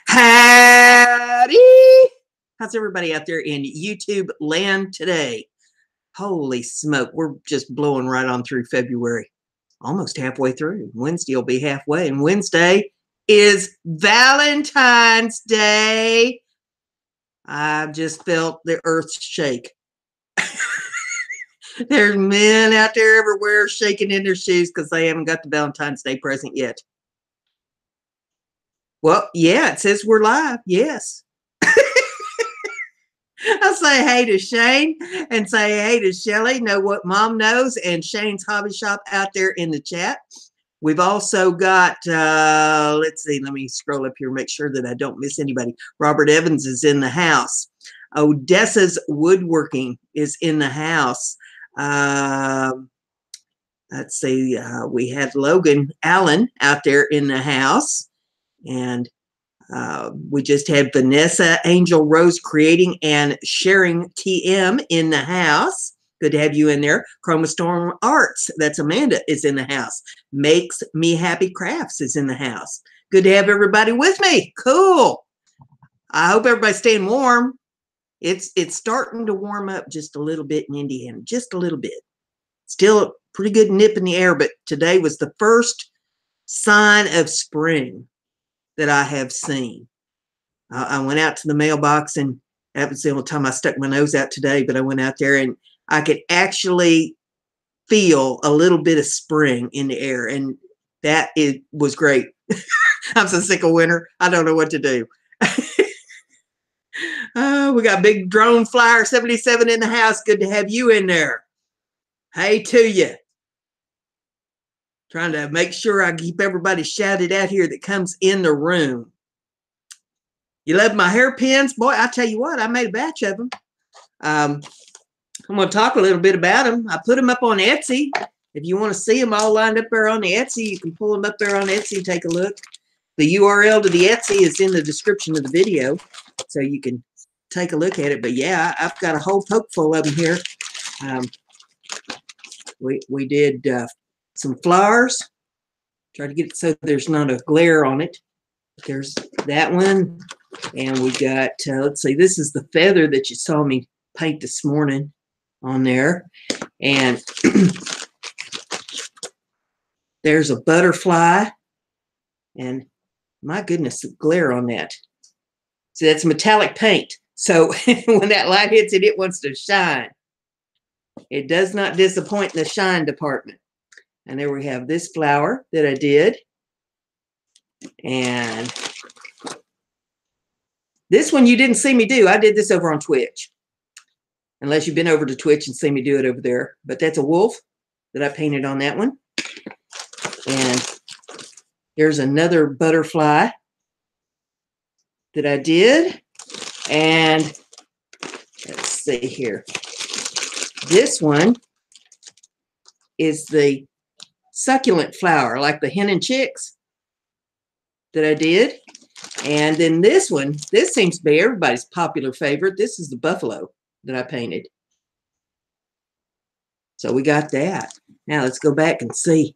Howdy! How's everybody out there in YouTube land today? Holy smoke, we're just blowing right on through February. Almost halfway through. Wednesday will be halfway, and Wednesday is Valentine's Day. I've just felt the earth shake. There's men out there everywhere shaking in their shoes because they haven't got the Valentine's Day present yet. Well, yeah, it says we're live. Yes. I'll say hey to Shane and say hey to Shelley, know what mom knows, and Shane's Hobby Shop out there in the chat. We've also got, let's see, let me scroll up here, make sure that I don't miss anybody. Robert Evans is in the house. Odessa's Woodworking is in the house. Let's see, we had Logan Allen out there in the house. And we just had Vanessa Angel Rose Creating and Sharing TM in the house. Good to have you in there. Chromostorm Arts, that's Amanda, is in the house. Makes Me Happy Crafts is in the house. Good to have everybody with me. Cool. I hope everybody's staying warm. It's starting to warm up just a little bit in Indiana, just a little bit. Still a pretty good nip in the air, but today was the first sign of spring that I have seen. I went out to the mailbox, and that was the only time I stuck my nose out today, but I went out there and I could actually feel a little bit of spring in the air, and that was great. I'm so sick of winter. I don't know what to do. We got Big Drone Flyer 77 in the house. Good to have you in there. Hey to you. Trying to make sure I keep everybody shouted out here that comes in the room. You love my hairpins? Boy, I tell you what, I made a batch of them. I'm going to talk a little bit about them. I put them up on Etsy. If you want to see them all lined up there on the Etsy, you can pull them up there on Etsy and take a look. The URL to the Etsy is in the description of the video, so you can take a look at it. But yeah, I've got a whole poke full of them here. We did some flowers. Try to get it so there's not a glare on it. There's that one. And we got, let's see, this is the feather that you saw me paint this morning on there. And there's a butterfly. And my goodness, the glare on that. So that's metallic paint. So when that light hits it, it wants to shine. It does not disappoint in the shine department. And there we have this flower that I did. And this one you didn't see me do. I did this over on Twitch. Unless you've been over to Twitch and seen me do it over there. But that's a wolf that I painted on that one. And here's another butterfly that I did. And let's see here. This one is the succulent flower, like the hen and chicks that I did. And then this one, this seems to be everybody's popular favorite. This is the buffalo that I painted. So we got that. Now let's go back and see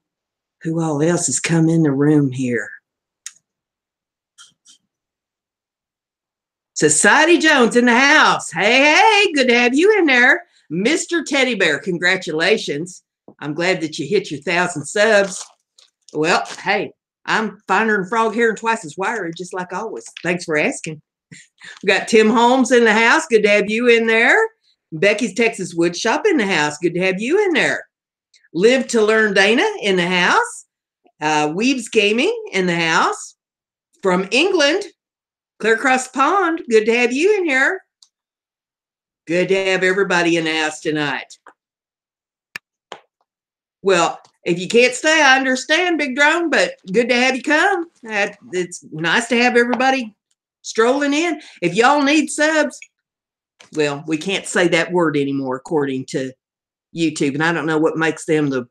who all else has come in the room here. Society Jones in the house. Hey, hey, good to have you in there. Mr. Teddy Bear, congratulations. I'm glad that you hit your 1,000 subs. Well, hey, I'm finer than frog hair and twice as wiry, just like always. Thanks for asking. We got Tim Holmes in the house. Good to have you in there. Becky's Texas Wood Shop in the house. Good to have you in there. Live to Learn Dana in the house. Weaves Gaming in the house. From England, clear across the pond. Good to have you in here. Good to have everybody in the house tonight. Well, if you can't stay, I understand, Big Drone, but good to have you come. It's nice to have everybody strolling in. If y'all need subs, well, we can't say that word anymore according to YouTube, and I don't know what makes them the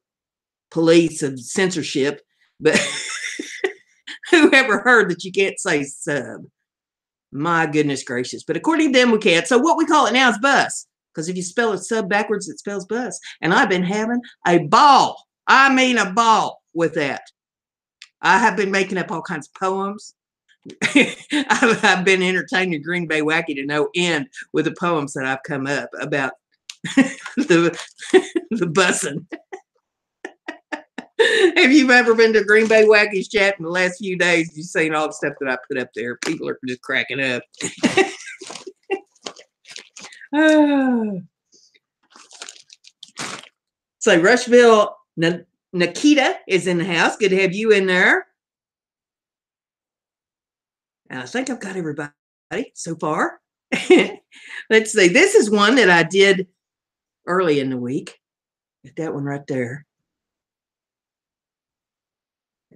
police of censorship, but whoever heard that you can't say sub? My goodness gracious. But according to them, we can't. So what we call it now is bus. Because if you spell it sub backwards, it spells bus. And I've been having a ball. I mean a ball with that. I have been making up all kinds of poems I've been entertaining Green Bay Wacky to no end with the poems that I've come up about the bussing. Have you ever been to Green Bay Wacky's chat in the last few days? You've seen all the stuff that I put up there. People are just cracking up. So Rushville Nikita is in the house. Good to have you in there. And I think I've got everybody so far. Let's see. This is one that I did early in the week. Get that one right there.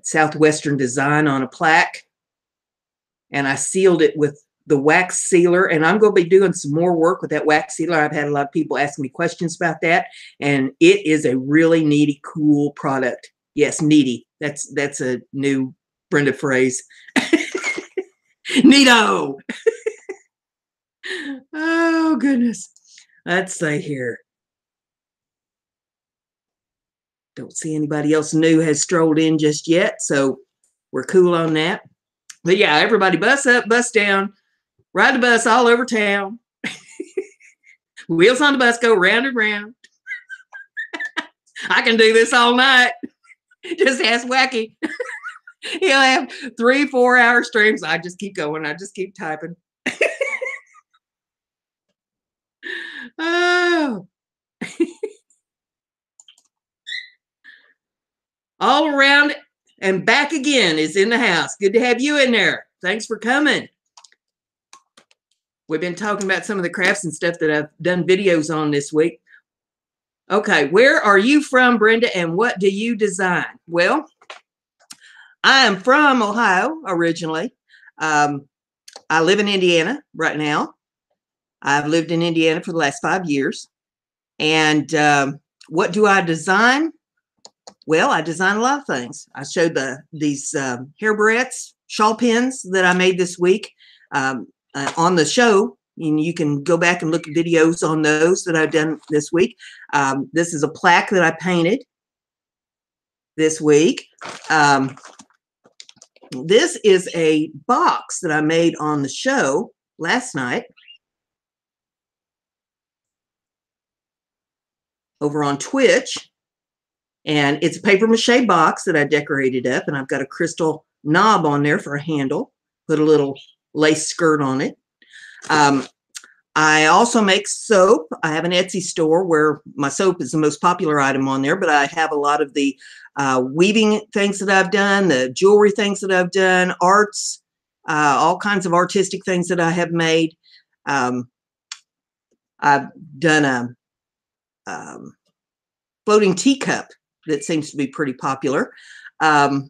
Southwestern design on a plaque. And I sealed it with the wax sealer. And I'm going to be doing some more work with that wax sealer. I've had a lot of people asking me questions about that. And it is a really needy, cool product. Yes, needy. That's a new Brenda phrase. Neato. Oh, goodness. Let's see here. Don't see anybody else new has strolled in just yet, so we're cool on that. But yeah, everybody bus up, bus down, ride the bus all over town. Wheels on the bus go round and round. I can do this all night. Just ask Wacky. He'll have 3-4 hour streams. I just keep going. I just keep typing. Oh. All around and back again is in the house. Good to have you in there. Thanks for coming. We've been talking about some of the crafts and stuff that I've done videos on this week. Okay, where are you from, Brenda, and what do you design? Well, I am from Ohio originally. I live in Indiana right now. I've lived in Indiana for the last 5 years. And what do I design? Well, I design a lot of things. I showed these hair barrettes, shawl pins that I made this week on the show. And you can go back and look at videos on those that I've done this week. This is a plaque that I painted this week. This is a box that I made on the show last night over on Twitch. And it's a paper mache box that I decorated up, and I've got a crystal knob on there for a handle. Put a little lace skirt on it. I also make soap. I have an Etsy store where my soap is the most popular item on there, but I have a lot of the weaving things that I've done, the jewelry things that I've done, arts, all kinds of artistic things that I have made. I've done a floating teacup that seems to be pretty popular. I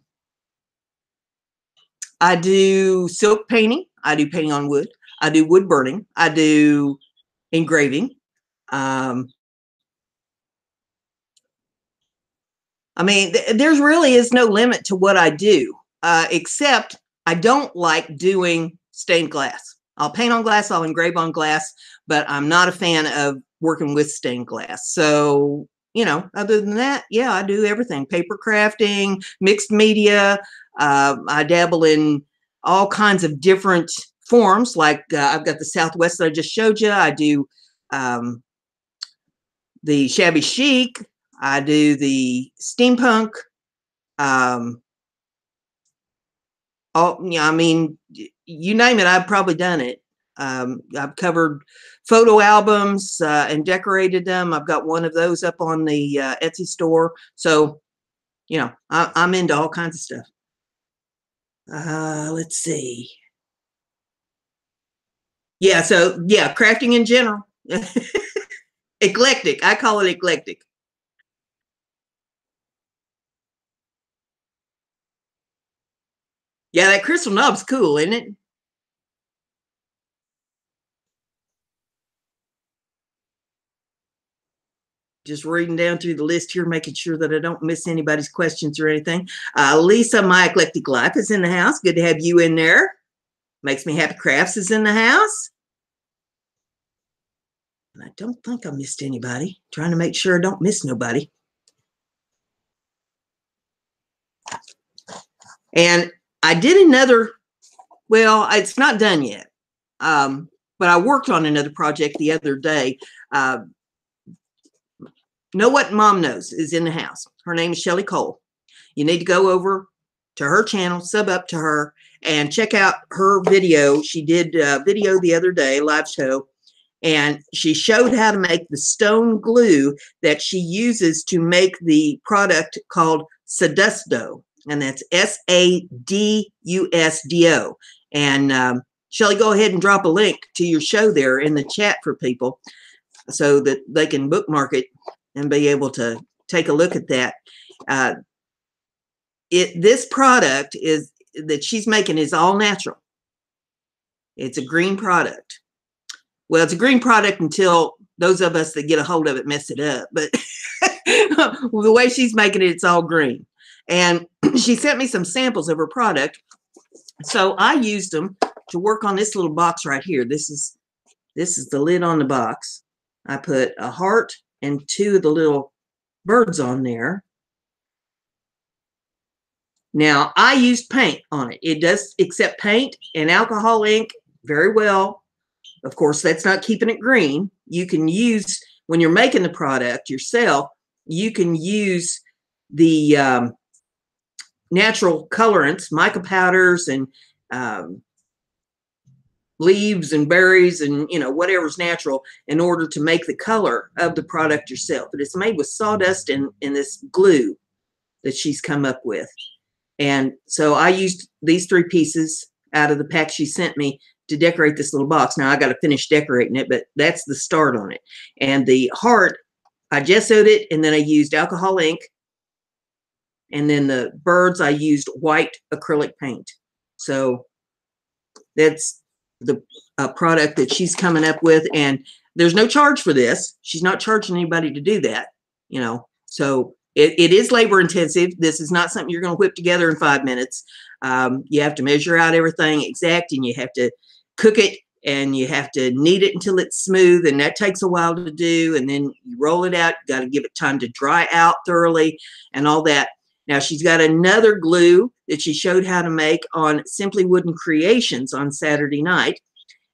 do silk painting. I do painting on wood. I do wood burning. I do engraving. I mean, there's really is no limit to what I do, except I don't like doing stained glass. I'll paint on glass, I'll engrave on glass, but I'm not a fan of working with stained glass. So, you know, other than that, yeah, I do everything. Paper crafting, mixed media. I dabble in all kinds of different forms. Like I've got the Southwest that I just showed you. I do the shabby chic. I do the steampunk. Yeah, I mean, you name it, I've probably done it. I've covered photo albums and decorated them. I've got one of those up on the Etsy store. So, you know, I'm into all kinds of stuff. Let's see. Yeah, so yeah, crafting in general. Eclectic. I call it eclectic. Yeah, that crystal knob's cool, isn't it? Just reading down through the list here, making sure that I don't miss anybody's questions or anything. Lisa, My Eclectic Life is in the house. Good to have you in there. Makes Me Happy Crafts is in the house. And I don't think I missed anybody. Trying to make sure I don't miss nobody. And I did another Well, it's not done yet. But I worked on another project the other day. Know What Mom Knows is in the house. Her name is Shelly Cole. You need to go over to her channel, sub up to her, and check out her video. She did a video the other day, live show, and she showed how to make the stone glue that she uses to make the product called Sadusdo, and that's Sadusdo. And Shelly, go ahead and drop a link to your show there in the chat for people so that they can bookmark it and be able to take a look at that. This product is that she's making is all natural. It's a green product. Well, it's a green product until those of us that get a hold of it mess it up. But the way she's making it, it's all green. And she sent me some samples of her product. So I used them to work on this little box right here. This is the lid on the box. I put a heart and 2 of the little birds on there. Now, I used paint on it. It does accept paint and alcohol ink very well. Of course, that's not keeping it green. You can use, when you're making the product yourself, you can use the natural colorants, mica powders, and leaves and berries and, you know, whatever's natural in order to make the color of the product yourself. But it's made with sawdust and this glue that she's come up with. And so I used these 3 pieces out of the pack she sent me to decorate this little box. Now I got to finish decorating it, but that's the start on it. And the heart, I gessoed it, and then I used alcohol ink. And then the birds, I used white acrylic paint. So that's the product that she's coming up with. And there's no charge for this. She's not charging anybody to do that, you know. So it is labor intensive. This is not something you're going to whip together in 5 minutes. You have to measure out everything exact, and you have to cook it, and you have to knead it until it's smooth, and that takes a while to do. And then you roll it out. You got to give it time to dry out thoroughly and all that. Now, she's got another glue that she showed how to make on Simply Wooden Creations on Saturday night.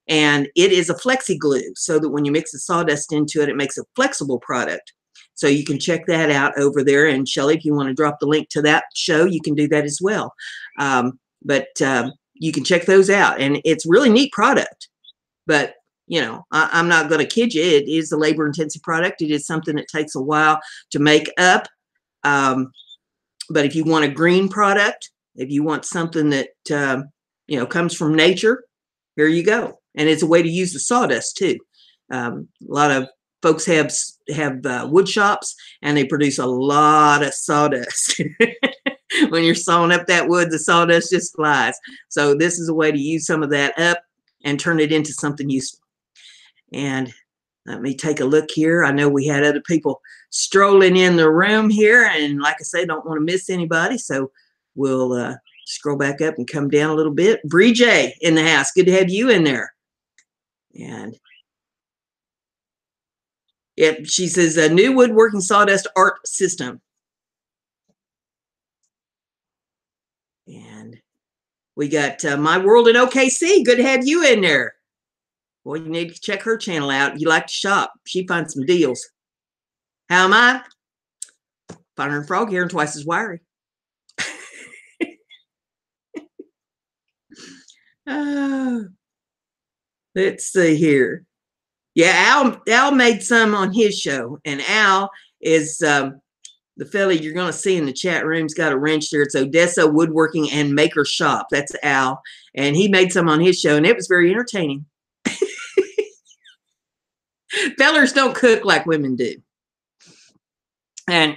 And it is a flexi glue, so that when you mix the sawdust into it, it makes a flexible product. So you can check that out over there. And Shelley, if you want to drop the link to that show, you can do that as well. But you can check those out. And it's really neat product. But, you know, I'm not going to kid you. It is a labor-intensive product. It is something that takes a while to make up. But if you want a green product, if you want something that, you know, comes from nature, here you go. And it's a way to use the sawdust, too. A lot of folks have wood shops, and they produce a lot of sawdust. When you're sawing up that wood, the sawdust just flies. So this is a way to use some of that up and turn it into something useful. And let me take a look here. I know we had other people strolling in the room here, and like I say, don't want to miss anybody. So we'll scroll back up and come down a little bit. BrendaG in the house. Good to have you in there. And yeah, she says a new woodworking sawdust art system. And we got My World in OKC. Good to have you in there. Well, you need to check her channel out. You like to shop. She finds some deals. How am I? Finer than frog hair and twice as wiry. Let's see here. Yeah, Al made some on his show. And Al is the fella you're going to see in the chat room. He's got a wrench there. It's Odessa Woodworking and Maker Shop. That's Al. And he made some on his show, and it was very entertaining. Fellers don't cook like women do. And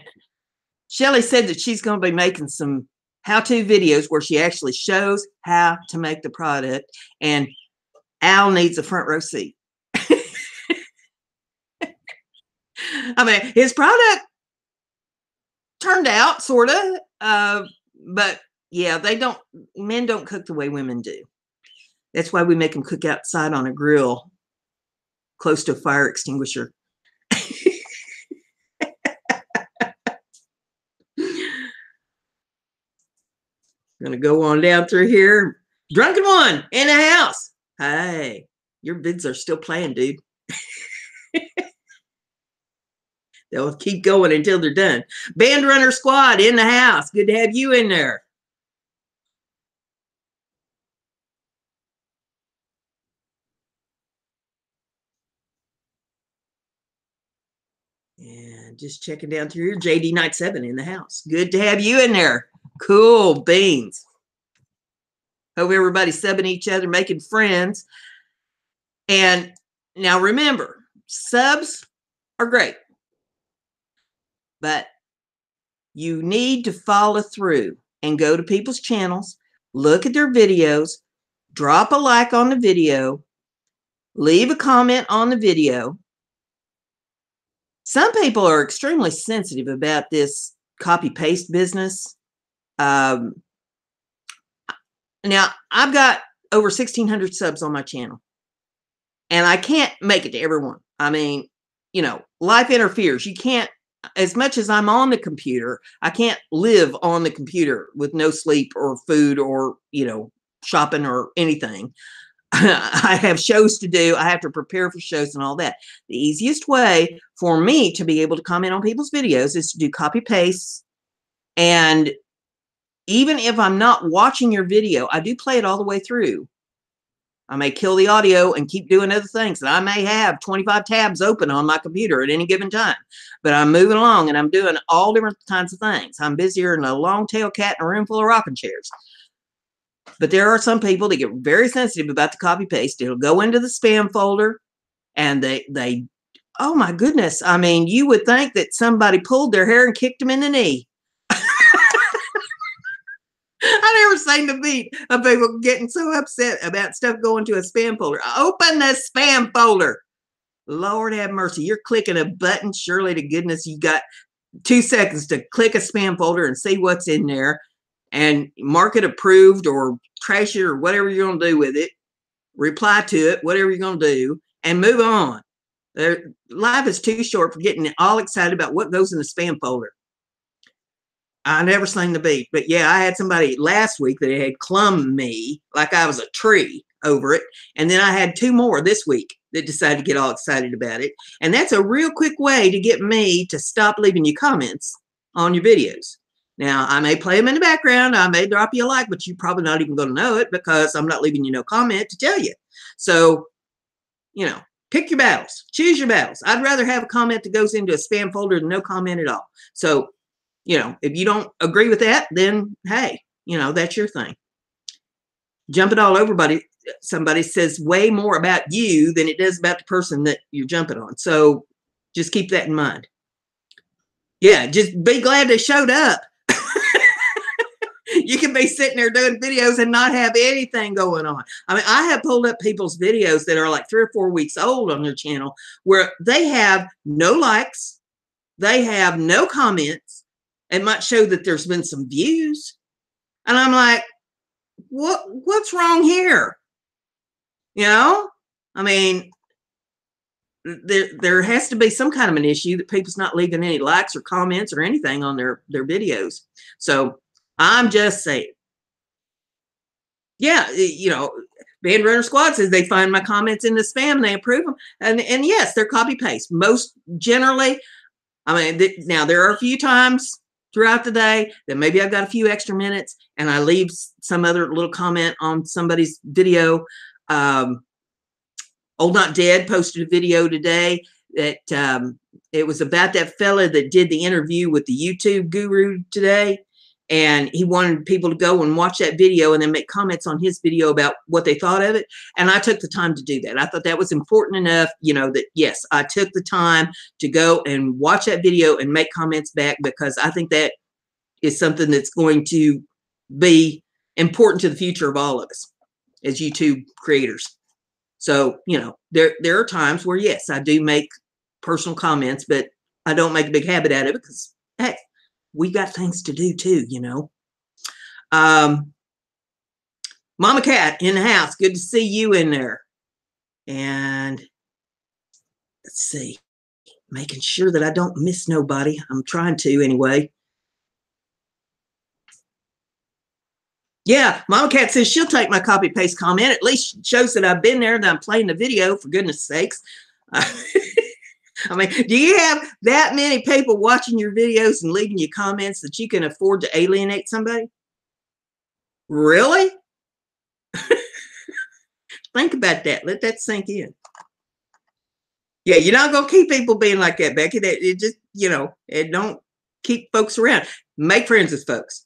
Shelley said that she's going to be making some how-to videos where she actually shows how to make the product. And Al needs a front row seat. I mean, his product turned out sort of, but yeah, men don't cook the way women do. That's why we make them cook outside on a grill close to a fire extinguisher. I'm going to go on down through here. Drunken One in the house. Hey, your vids are still playing, dude. They'll keep going until they're done. Band Runner Squad in the house. Good to have you in there. And just checking down through here. JD Night 7 in the house. Good to have you in there. Cool beans. Hope everybody's subbing each other, making friends. And now remember, subs are great, but you need to follow through and go to people's channels, look at their videos, drop a like on the video, leave a comment on the video. Some people are extremely sensitive about this copy paste business. Now I've got over 1,600 subs on my channel, and I can't make it to everyone. I mean, you know, life interferes. You can't, as much as I'm on the computer, I can't live on the computer with no sleep or food or, you know, shopping or anything. I have shows to do. I have to prepare for shows and all that. The easiest way for me to be able to comment on people's videos is to do copy paste. And even if I'm not watching your video, I do play it all the way through. I may kill the audio and keep doing other things. And I may have 25 tabs open on my computer at any given time. But I'm moving along and I'm doing all different kinds of things. I'm busier than a long-tailed cat in a room full of rocking chairs. But there are some people that get very sensitive about the copy paste. It'll go into the spam folder and they oh my goodness. I mean, you would think that somebody pulled their hair and kicked them in the knee. I never seen the beat of people getting so upset about stuff going to a spam folder. Open the spam folder. Lord have mercy. You're clicking a button. Surely to goodness you got 2 seconds to click a spam folder and see what's in there and mark it approved or trash it or whatever you're going to do with it. Reply to it, whatever you're going to do, and move on. Life is too short for getting all excited about what goes in the spam folder. I never seen the beat, but yeah, I had somebody last week that had clumbed me like I was a tree over it. And then I had 2 more this week that decided to get all excited about it. And that's a real quick way to get me to stop leaving you comments on your videos. Now, I may play them in the background. I may drop you a like, but you're probably not even going to know it because I'm not leaving you no comment to tell you. So, you know, pick your battles. Choose your battles. I'd rather have a comment that goes into a spam folder than no comment at all. So, you know, if you don't agree with that, then hey, you know, that's your thing. Jumping all over somebody says way more about you than it does about the person that you're jumping on. So just keep that in mind. Yeah, just be glad they showed up. You can be sitting there doing videos and not have anything going on. I mean, I have pulled up people's videos that are like 3 or 4 weeks old on their channel where they have no likes, they have no comments. It might show that there's been some views. And I'm like, what's wrong here? You know, I mean, there has to be some kind of an issue that people's not leaving any likes or comments or anything on their videos. So I'm just saying, yeah, you know, Band Runner Squad says they find my comments in the spam and they approve them. And yes, they're copy paste. Most generally, I mean, now there are a few times throughout the day that maybe I've got a few extra minutes and I leave some other little comment on somebody's video. Old Not Dead posted a video today that it was about that fella that did the interview with the YouTube guru today. And he wanted people to go and watch that video and then make comments on his video about what they thought of it. And I took the time to do that. I thought that was important enough, you know, that yes, I took the time to go and watch that video and make comments back because I think that is something that's going to be important to the future of all of us as YouTube creators. So, you know, there are times where, yes, I do make personal comments, but I don't make a big habit out of it because, hey, we got things to do too, you know. Mama Cat in the house. Good to see you in there. And let's see, making sure that I don't miss nobody. I'm trying to anyway. Yeah, Mama Cat says she'll take my copy paste comment. At least shows that I've been there, that I'm playing the video, for goodness sakes. I mean, do you have that many people watching your videos and leaving you comments that you can afford to alienate somebody? Really? Think about that. Let that sink in. Yeah, you're not going to keep people being like that, Becky. It just, it don't keep folks around. Make friends with folks.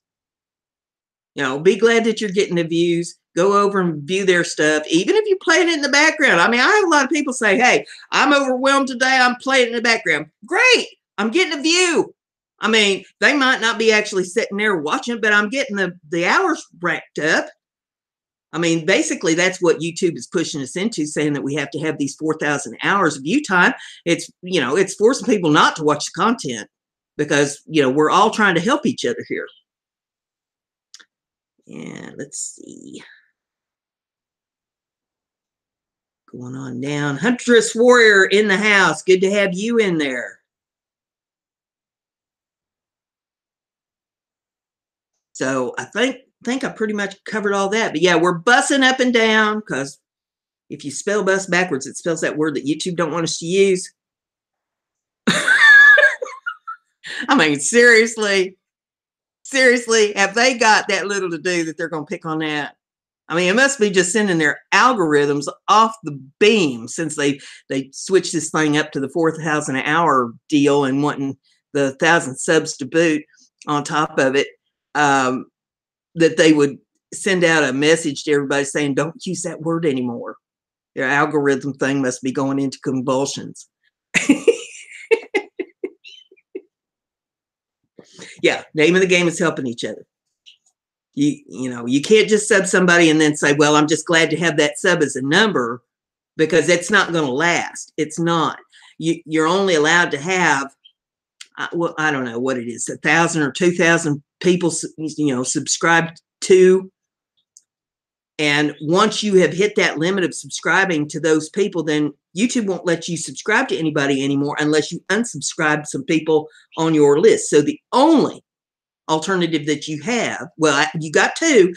Be glad that you're getting the views. Go over and view their stuff, even if you're playing it in the background. I mean, I have a lot of people say, hey, I'm overwhelmed today. I'm playing it in the background. Great. I'm getting a view. I mean, they might not be actually sitting there watching, but I'm getting the hours racked up. I mean, basically, that's what YouTube is pushing us into, saying that we have to have these 4,000 hours of view time. It's, it's forcing people not to watch the content because, we're all trying to help each other here. And let's see. Going on down. Huntress Warrior in the house. Good to have you in there. So I think I pretty much covered all that. But yeah, we're bussing up and down because if you spell bus backwards, it spells that word that YouTube don't want us to use. I mean, seriously, have they got that little to do that they're going to pick on that? I mean, it must be just sending their algorithms off the beam since they switched this thing up to the 4,000 an hour deal and wanting the 1,000 subs to boot on top of it, that they would send out a message to everybody saying, don't use that word anymore. Their algorithm thing must be going into convulsions. Yeah, name of the game is helping each other. You can't just sub somebody and then say, well, I'm just glad to have that sub as a number, because it's not going to last. It's not. You're only allowed to have, well, I don't know what it is, 1,000 or 2,000 people, subscribed to. And once you have hit that limit of subscribing to those people, then YouTube won't let you subscribe to anybody anymore unless you unsubscribe some people on your list. So the only alternative that you have, well, you got to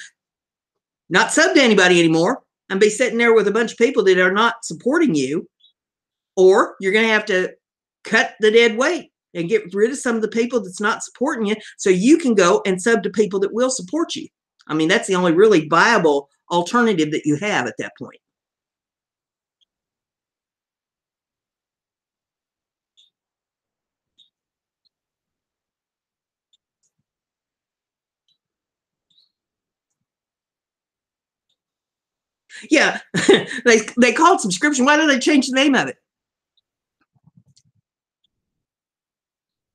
not sub to anybody anymore and be sitting there with a bunch of people that are not supporting you, or you're going to have to cut the dead weight and get rid of some of the people that's not supporting you so you can go and sub to people that will support you. I mean, that's the only really viable alternative that you have at that point. Yeah, they call it subscription. Why don't they change the name of it?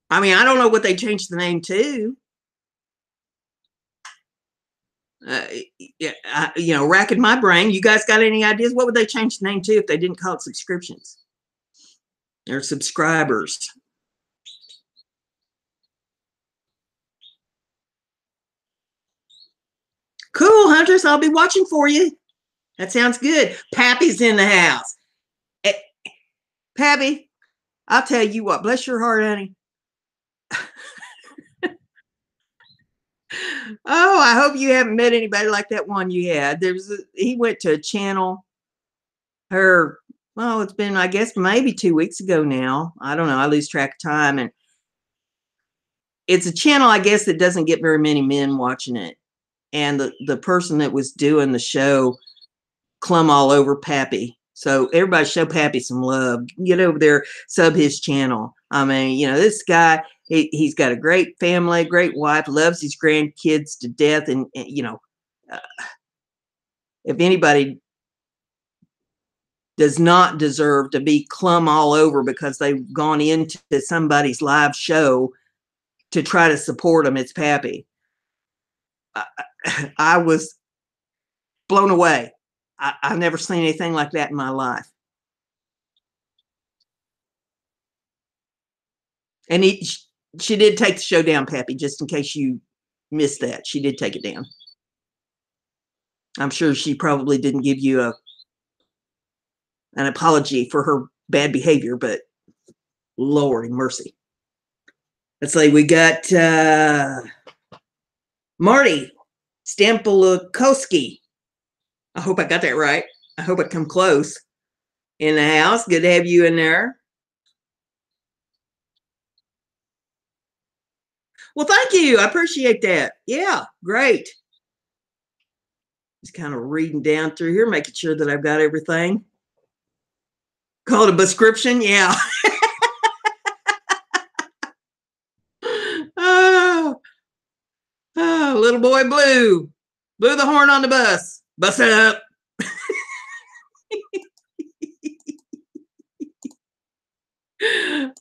I mean, I don't know what they changed the name to. Yeah, racking my brain. You guys got any ideas? What would they change the name to if they didn't call it subscriptions or subscribers? Cool, Huntress. I'll be watching for you. That sounds good. Pappy's in the house. Pappy, I'll tell you what. Bless your heart, honey. Oh, I hope you haven't met anybody like that one you had. He went to a channel. Well, it's been, I guess, maybe 2 weeks ago now. I don't know. I lose track of time. And it's a channel, I guess, that doesn't get very many men watching it. And the person that was doing the show clumb all over Pappy. So everybody show Pappy some love. Get over there, sub his channel. I mean, this guy, he's got a great family, great wife, loves his grandkids to death. And if anybody does not deserve to be clumb all over because they've gone into somebody's live show to try to support them, it's Pappy. I was blown away. I've never seen anything like that in my life. And she did take the show down, Pappy, just in case you missed that. She did take it down. I'm sure she probably didn't give you an apology for her bad behavior, but Lord mercy. Let's see, we got Marty Stampilakowski. I hope I got that right. I hope I come close. In the house. Good to have you in there. Well, thank you. I appreciate that. Yeah, great. Just kind of reading down through here, making sure that I've got everything. Call it a prescription. Yeah. Oh, oh, little boy Blue. Blew the horn on the bus. Bus up.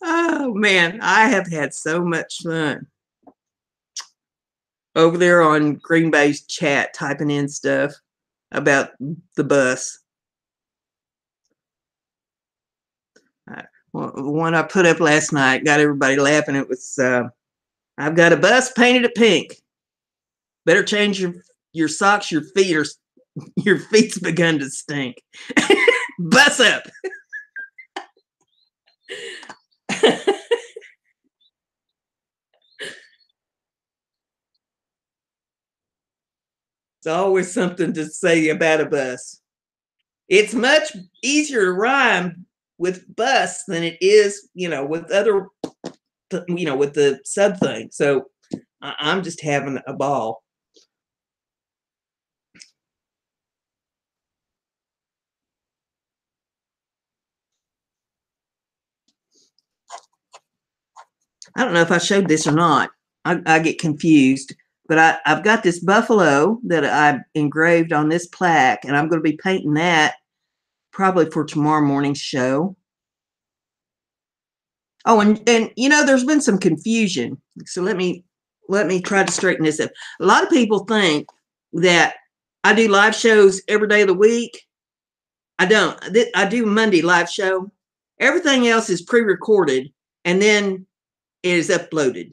Oh, man. I have had so much fun over there on Green Bay's chat, typing in stuff about the bus. Well, the one I put up last night got everybody laughing. It was, I've got a bus painted pink. Better change your socks. Your feet's begun to stink. Bus up. It's always something to say about a bus. It's much easier to rhyme with bus than it is, with other, with the sub thing. So I'm just having a ball. I don't know if I showed this or not. I get confused, but I've got this buffalo that I engraved on this plaque, and I'm going to be painting that probably for tomorrow morning's show. Oh, and there's been some confusion. So let me try to straighten this up. A lot of people think that I do live shows every day of the week. I don't. I do Monday live show. Everything else is pre-recorded, and then it is uploaded.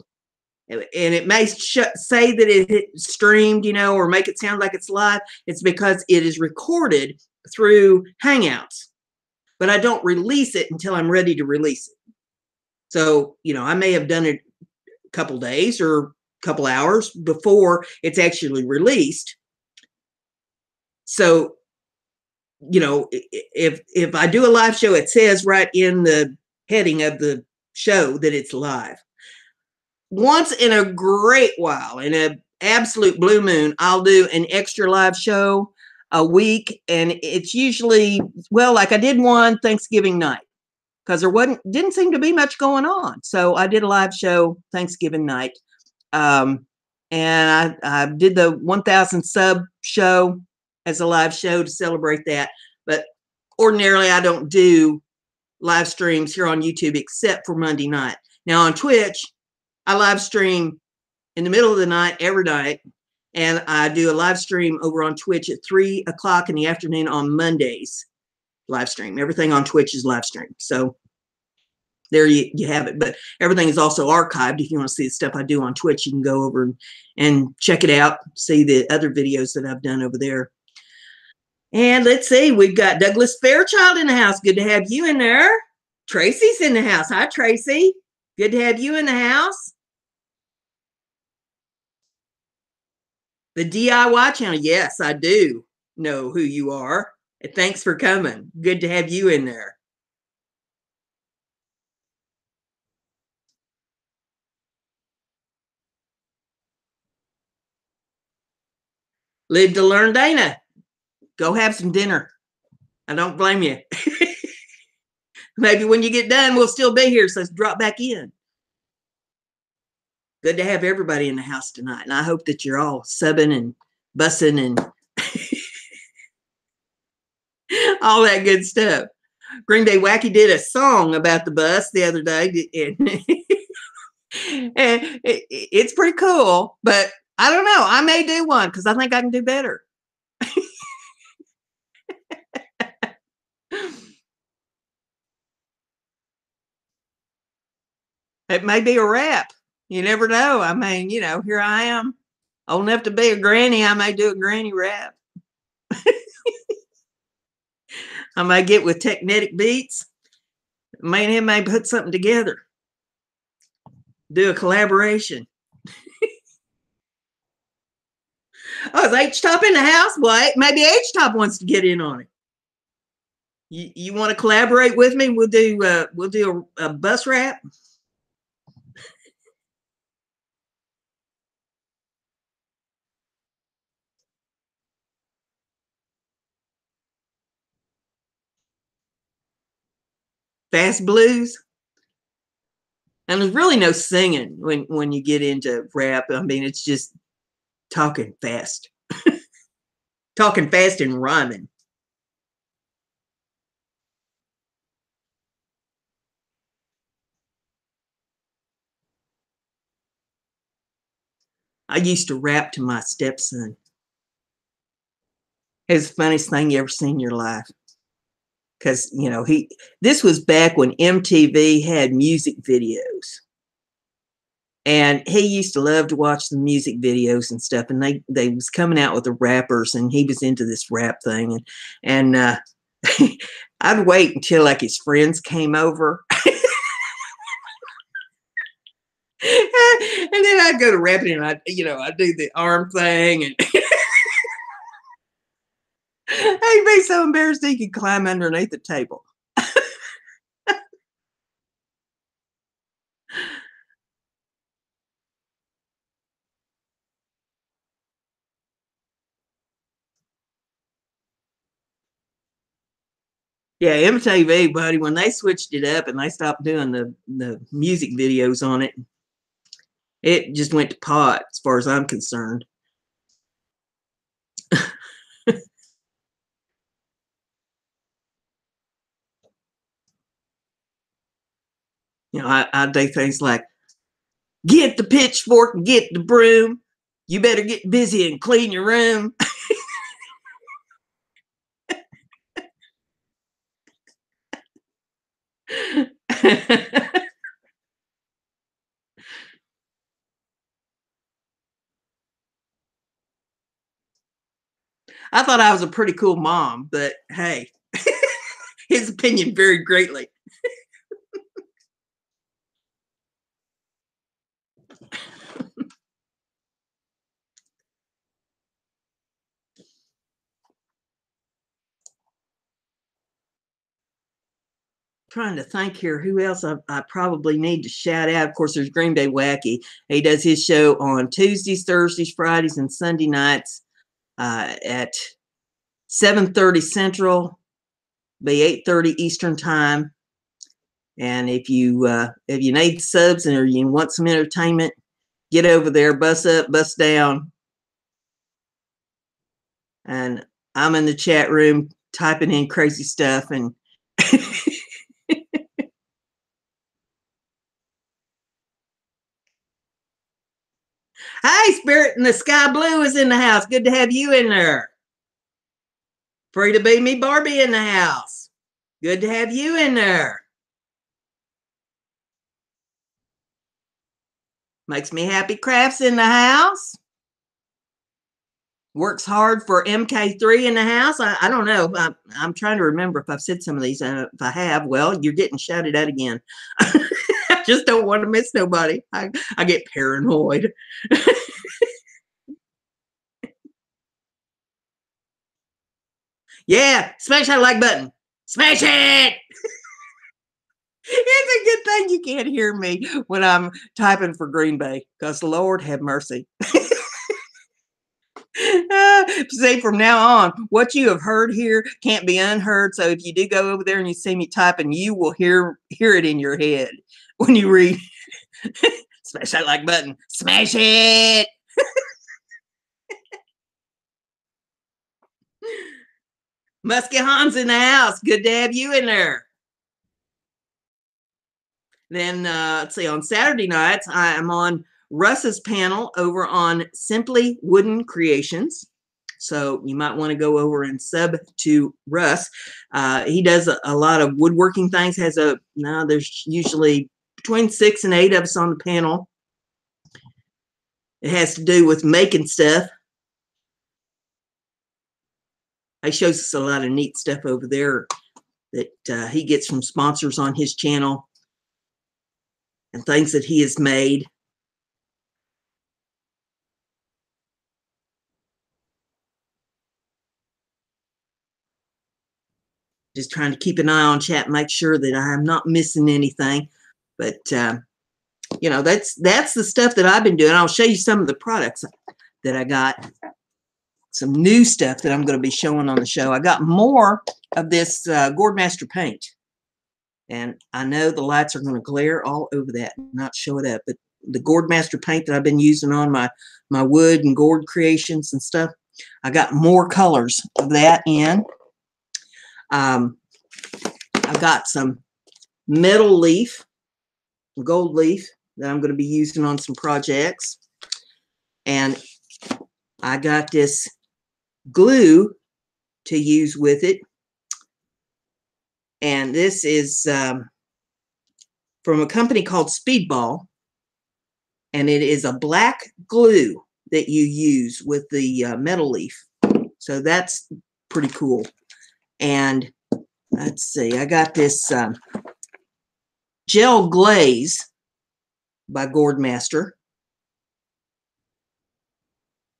And it may say that it streamed, or make it sound like it's live. It's because it is recorded through Hangouts, but I don't release it until I'm ready to release it. So, I may have done it a couple days or a couple hours before it's actually released. So, if I do a live show, it says right in the heading of the show that it's live. Once in a great while, in an absolute blue moon, I'll do an extra live show a week. And it's usually, like I did one Thanksgiving night because there didn't seem to be much going on. So I did a live show Thanksgiving night. And I did the 1,000 sub show as a live show to celebrate that. But ordinarily, I don't do live streams here on YouTube except for Monday night. Now on Twitch, I live stream in the middle of the night every night, and I do a live stream over on Twitch at 3 o'clock in the afternoon on Mondays. Live stream. Everything on Twitch is live stream. So there you have it. But everything is also archived. If you want to see the stuff I do on Twitch, you can go over and check it out, see the other videos that I've done over there. And let's see, we've got Douglas Fairchild in the house. Good to have you in there. Tracy's in the house. Hi, Tracy. Good to have you in the house. The DIY channel. Yes, I do know who you are. And thanks for coming. Good to have you in there. Live to learn, Dana. Go have some dinner. I don't blame you. Maybe when you get done, we'll still be here. So let's drop back in. Good to have everybody in the house tonight. And I hope that you're all subbing and bussing and all that good stuff. Green Bay Wacky did a song about the bus the other day. And it's pretty cool, but I don't know. I may do one because I think I can do better. It may be a rap. You never know. I mean, here I am, old enough to be a granny. I may do a granny rap. I may get with Technetic Beats. Me and him may put something together. Do a collaboration. Oh, is H-Top in the house? Well, maybe H-Top wants to get in on it. You want to collaborate with me? We'll do a bus rap. Fast blues. And there's really no singing when you get into rap. I mean, it's just talking fast. Talking fast and rhyming. I used to rap to my stepson. It's the funniest thing you ever seen in your life. Because, you know, this was back when MTV had music videos. And he used to love to watch the music videos and stuff. And they was coming out with the rappers, and he was into this rap thing. And I'd wait until like his friends came over. And then I'd go to rapping, and I'd do the arm thing, and he'd be so embarrassed he could climb underneath the table. Yeah, MTV, buddy, when they switched it up and they stopped doing the music videos on it, it just went to pot as far as I'm concerned. You know, I do things like, get the pitchfork and get the broom. You better get busy and clean your room. I thought I was a pretty cool mom, but hey, his opinion varied greatly. Trying to think here who else I probably need to shout out. Of course, there's Bay Wacky. He does his show on Tuesdays, Thursdays, Fridays, and Sunday nights at 7:30 Central, be 8:30 Eastern time. And if you need subs or you want some entertainment, get over there, bus up, bus down. And I'm in the chat room typing in crazy stuff. And hi, Spirit in the Sky Blue is in the house. Good to have you in there. Free to be me, Barbie in the house. Good to have you in there. Makes me happy. Crafts in the house. Works hard for MK3 in the house. I don't know. I'm trying to remember if I've said some of these. If I have, well, you're getting shouted at again. I just don't want to miss nobody. I get paranoid. Yeah, smash that like button. Smash it. It's a good thing you can't hear me when I'm typing for Green Bay, because Lord have mercy. See, from now on, what you have heard here can't be unheard. So if you do go over there and you see me typing, you will hear it in your head when you read. Smash that like button. Smash it. Muskie Hans in the house. Good to have you in there. Then let's see, on Saturday nights, I am on Russ's panel over on Simply Wooden Creations. So you might want to go over and sub to Russ. He does a lot of woodworking things. There's usually between 6 and 8 of us on the panel. It has to do with making stuff. He shows us a lot of neat stuff over there that he gets from sponsors on his channel and things that he has made. just trying to keep an eye on chat, make sure that I'm not missing anything. But you know, that's the stuff that I've been doing. I'll show you some of the products that I got. Some new stuff that I'm going to be showing on the show. I got more of this Gordmaster paint. And I know the lights are going to glare all over that and not show it up. But the Gordmaster paint that I've been using on my wood and gourd creations and stuff, I got more colors of that in. I've got some metal leaf, gold leaf that I'm going to be using on some projects. And I got this glue to use with it. And this is from a company called Speedball. And it is a black glue that you use with the metal leaf. So that's pretty cool. And let's see, I got this gel glaze by Gordmaster.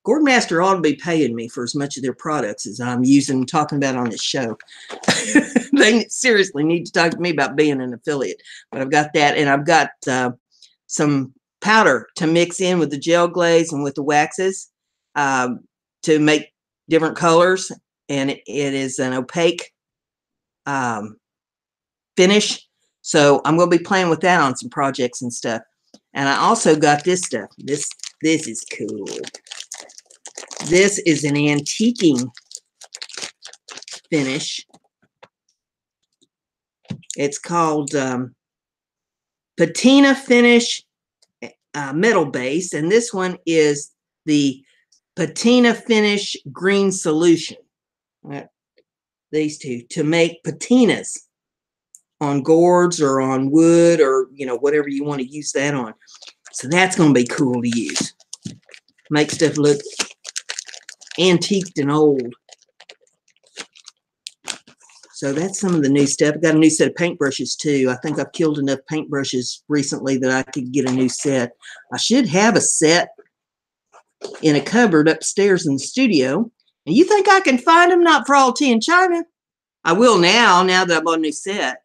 Gordmaster ought to be paying me for as much of their products as I'm using and talking about on this show. They seriously need to talk to me about being an affiliate. But I've got that, and I've got some powder to mix in with the gel glaze and with the waxes to make different colors. And it is an opaque finish. So I'm going to be playing with that on some projects and stuff. And I also got this stuff. This is cool. This is an antiquing finish. It's called patina finish metal base, and this one is the patina finish green solution. These two to make patinas on gourds or on wood, or you know, whatever you want to use that on. So that's going to be cool to use. Make stuff look antiqued and old. So that's some of the new stuff. I've got a new set of paintbrushes too. I think I've killed enough paintbrushes recently that I could get a new set. I should have a set in a cupboard upstairs in the studio. And you think I can find them? Not for all tea in China. I will now that I'm on a new set,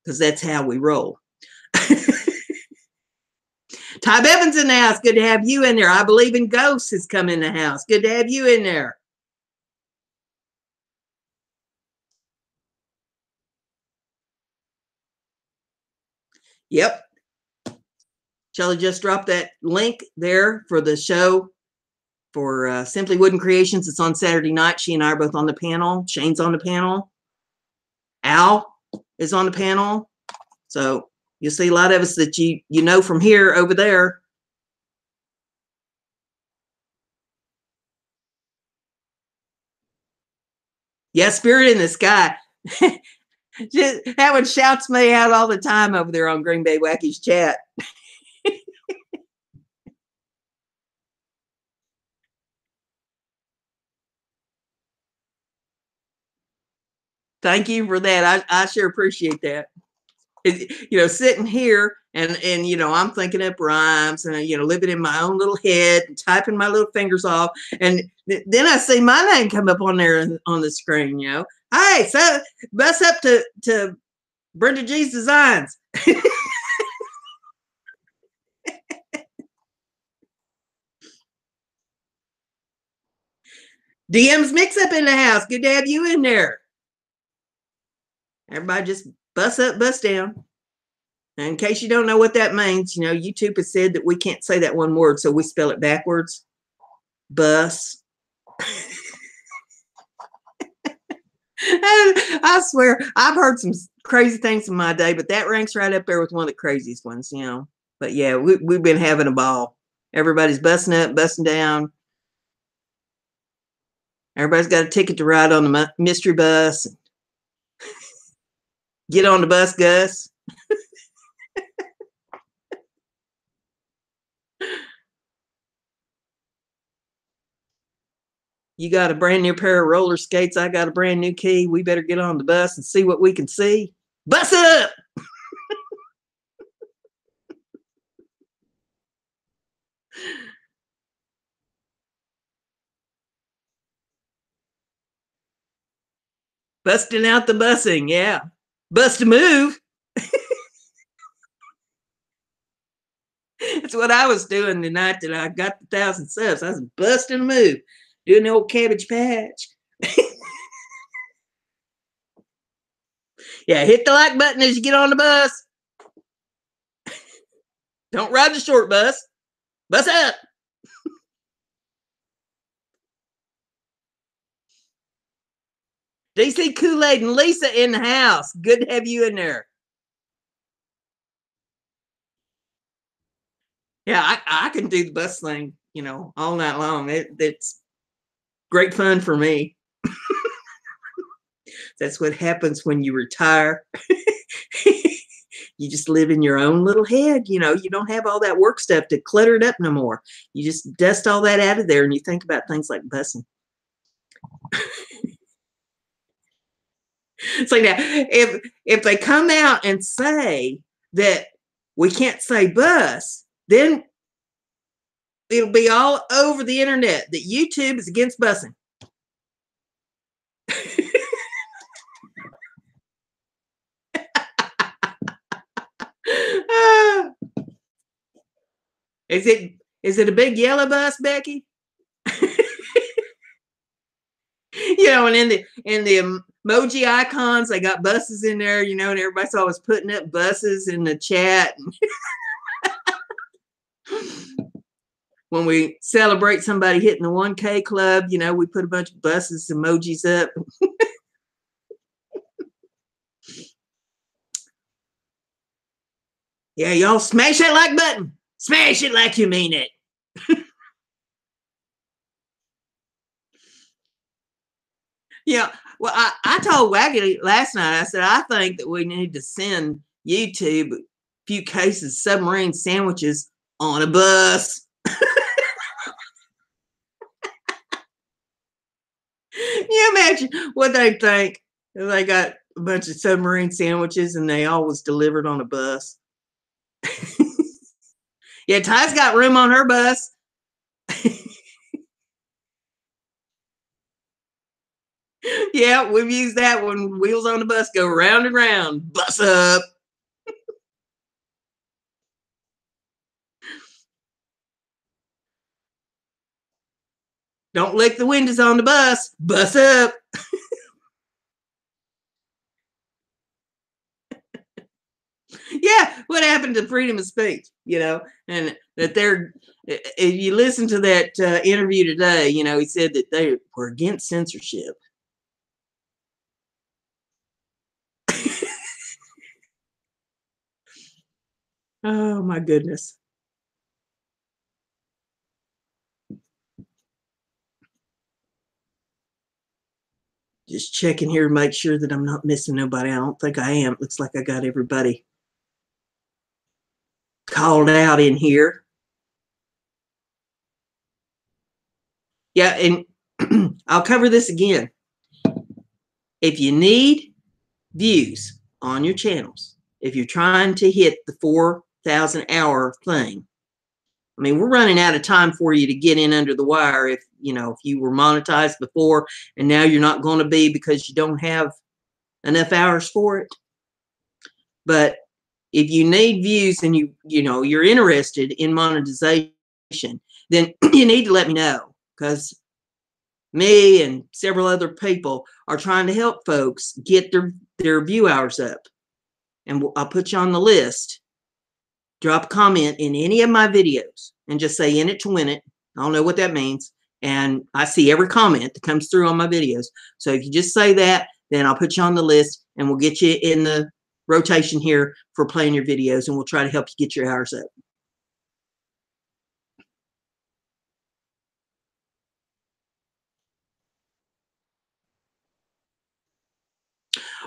because that's how we roll. Ty Bevins in the house. Good to have you in there. I believe in ghosts has come in the house. Good to have you in there. Yep. Shelley just dropped that link there for the show for Simply Wooden Creations. It's on Saturday night. She and I are both on the panel. Shane's on the panel. Al is on the panel. So you'll see a lot of us that you know from here over there. Yeah, Spirit in the Sky. That one shouts me out all the time over there on Green Bay Wacky's chat. Thank you for that. I sure appreciate that. You know, sitting here and you know, I'm thinking up rhymes and you know, living in my own little head and typing my little fingers off, and then I see my name come up on there on the screen. You know, hey, so bust up to BrendaG's Designs. DM's Mix Up in the house. Good to have you in there. Everybody just bust up, bust down. And in case you don't know what that means, you know, YouTube has said that we can't say that one word, so we spell it backwards. Bus. I swear, I've heard some crazy things in my day, but that ranks right up there with one of the craziest ones, you know. But yeah, we've been having a ball. Everybody's busting up, busting down. Everybody's got a ticket to ride on the mystery bus. Get on the bus, Gus. You got a brand new pair of roller skates. I got a brand new key. We better get on the bus and see what we can see. Bus up! Busting out the busing, yeah. Bust a move. That's what I was doing the night that I got the 1,000 subs. I was busting a move, doing the old Cabbage Patch. Yeah, hit the like button as you get on the bus. Don't ride the short bus. Bus up. DC Kool-Aid and Lisa in the house. Good to have you in there. Yeah, I can do the bus thing, you know, all night long. It's great fun for me. That's what happens when you retire. You just live in your own little head. You know, you don't have all that work stuff to clutter it up no more. You just dust all that out of there and you think about things like busing. It's like that. If they come out and say that we can't say bus, then it'll be all over the internet that YouTube is against busing. Is it a big yellow bus, Becky? You know, and in the emoji icons, they got buses in there, you know, and everybody's always putting up buses in the chat. When we celebrate somebody hitting the 1K club, you know, we put a bunch of buses emojis up. Yeah, y'all smash that like button. Smash it like you mean it. Yeah, well, I told Wacky last night, I said, I think that we need to send YouTube a few cases of submarine sandwiches on a bus. Can you imagine what they think? They got a bunch of submarine sandwiches and they all was delivered on a bus. Yeah, Ty's got room on her bus. Yeah, we've used that when wheels on the bus go round and round. Bus up. Don't lick the windows on the bus. Bus up. Yeah, what happened to freedom of speech? You know, and that they're. If you listen to that interview today, you know, he said that they were against censorship. Oh my goodness. Just checking here to make sure that I'm not missing nobody. I don't think I am. Looks like I got everybody called out in here. Yeah, and I'll cover this again. If you need views on your channels, if you're trying to hit the 4,000 hour thing, I mean, we're running out of time for you to get in under the wire if, you know, if you were monetized before and now you're not going to be because you don't have enough hours for it. But if you need views and you know, you're interested in monetization, then you need to let me know, because me and several other people are trying to help folks get their view hours up. And I'll put you on the list. Drop a comment in any of my videos and just say in it to win it. I don't know what that means. And I see every comment that comes through on my videos. So if you just say that, then I'll put you on the list and we'll get you in the rotation here for playing your videos, and we'll try to help you get your hours up.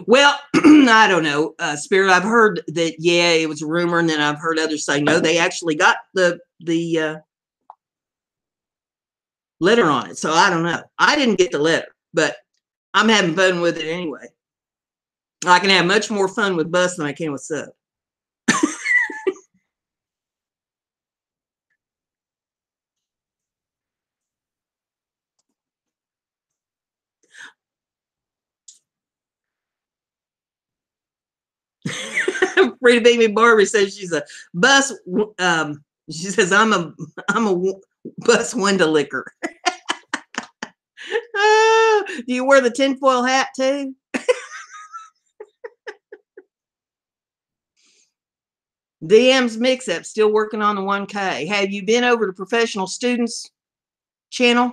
Well, I don't know, Spirit. I've heard that, yeah, it was a rumor, and then I've heard others say no, they actually got the letter on it. So I don't know. I didn't get the letter, but I'm having fun with it anyway. I can have much more fun with bus than I can with sub. Frida Baby Barbie says she's a bus. She says I'm a bus window licker. Oh, do you wear the tinfoil hat too? DM's Mix-Up still working on the 1K. Have you been over to Professional Students channel?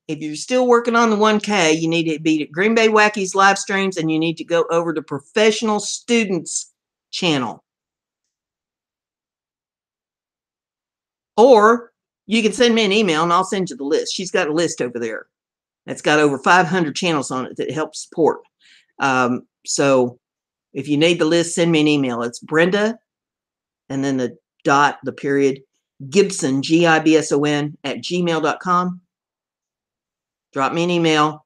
If you're still working on the 1K, you need to be at Green Bay Wacky's live streams, and you need to go over to Professional Students channel. Or you can send me an email and I'll send you the list. She's got a list over there that's got over 500 channels on it that help support. So if you need the list, send me an email. It's Brenda, and then the dot, the period, Gibson, Gibson, @gmail.com. Drop me an email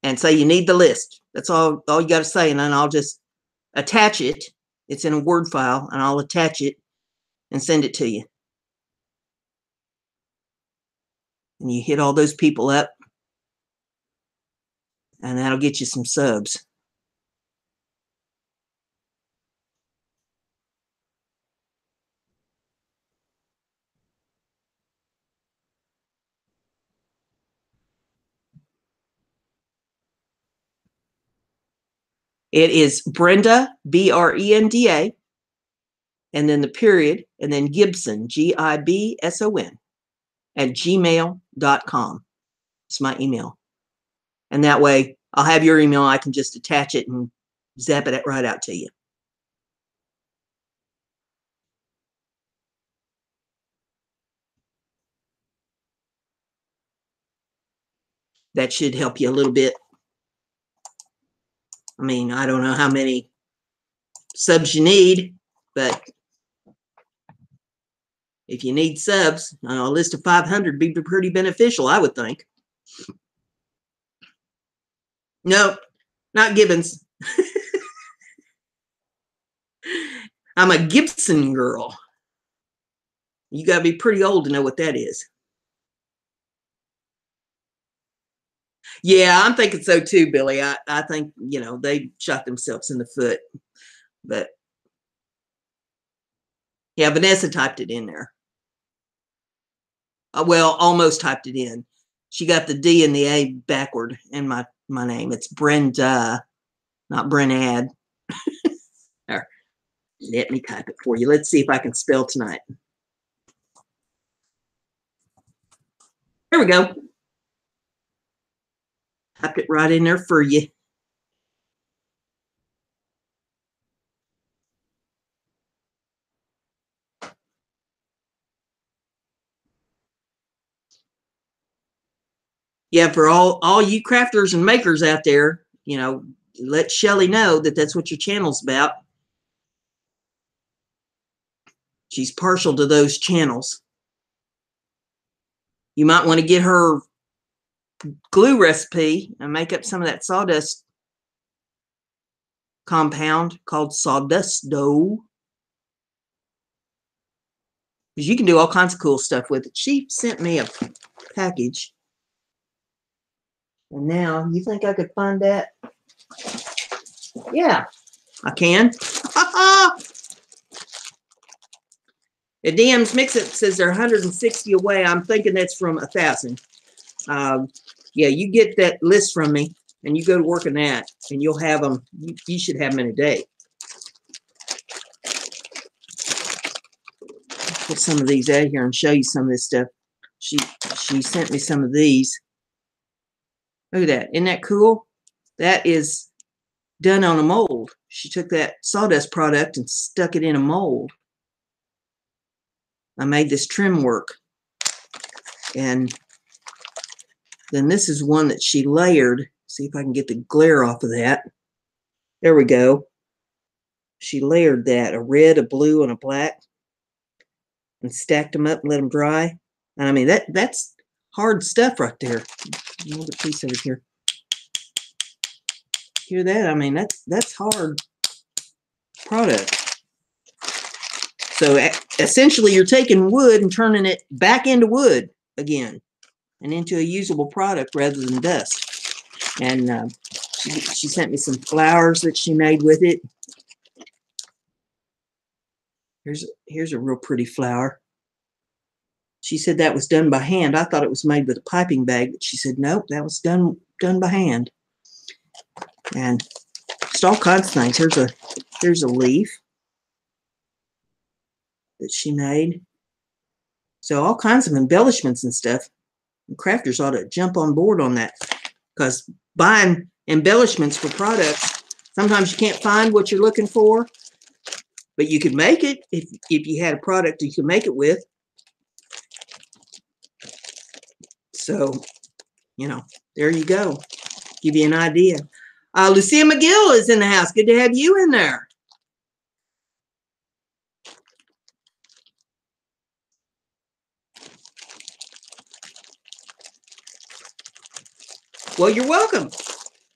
and say you need the list. That's all you got to say, and then I'll just attach it. It's in a Word file, and I'll attach it and send it to you. And you hit all those people up, and that'll get you some subs. It is Brenda, BRENDA, and then the period, and then Gibson, GIBSON, @gmail.com. It's my email. And that way, I'll have your email. I can just attach it and zap it right out to you. That should help you a little bit. I mean, I don't know how many subs you need, but if you need subs, a list of 500 would be pretty beneficial, I would think. No, not Gibbons. I'm a Gibson girl. You got to be pretty old to know what that is. Yeah, I'm thinking so too, Billy. I think, they shot themselves in the foot. But yeah, Vanessa typed it in there. Well, almost typed it in. She got the D and the A backward in my name. It's Brenda, not Brenad. Let me type it for you. Let's see if I can spell tonight. There we go. Typed it right in there for you. Yeah, for all you crafters and makers out there, let Shelley know that that's what your channel's about. She's partial to those channels. You might want to get her glue recipe and make up some of that sawdust compound called sawdust dough. Because you can do all kinds of cool stuff with it. She sent me a package. And now, you think I could find that? Yeah, I can. The DM's Mix-Up says they're 160 away. I'm thinking that's from 1,000. Yeah, you get that list from me, and you go to work on that, and you'll have them. You should have them in a day. Put some of these out here and show you some of this stuff. She sent me some of these. Look at that. Isn't that cool? That is done on a mold. She took that sawdust product and stuck it in a mold. I made this trim work. And then this is one that she layered. See if I can get the glare off of that. There we go. She layered that, a red, a blue, and a black, and stacked them up and let them dry. And I mean, that's hard stuff right there. Hold a piece over here. Hear that? I mean, that's hard product. So essentially, you're taking wood and turning it back into wood again, and into a usable product rather than dust. And she sent me some flowers that she made with it. Here's a real pretty flower. She said that was done by hand. I thought it was made with a piping bag, but she said, nope, that was done by hand. And just all kinds of things. Here's a leaf that she made. So all kinds of embellishments and stuff. And crafters ought to jump on board on that, because buying embellishments for products, sometimes you can't find what you're looking for, but you could make it if you had a product you could make it with. So, you know, there you go. Give you an idea. Lucia McGill is in the house. Good to have you in there. Well, you're welcome,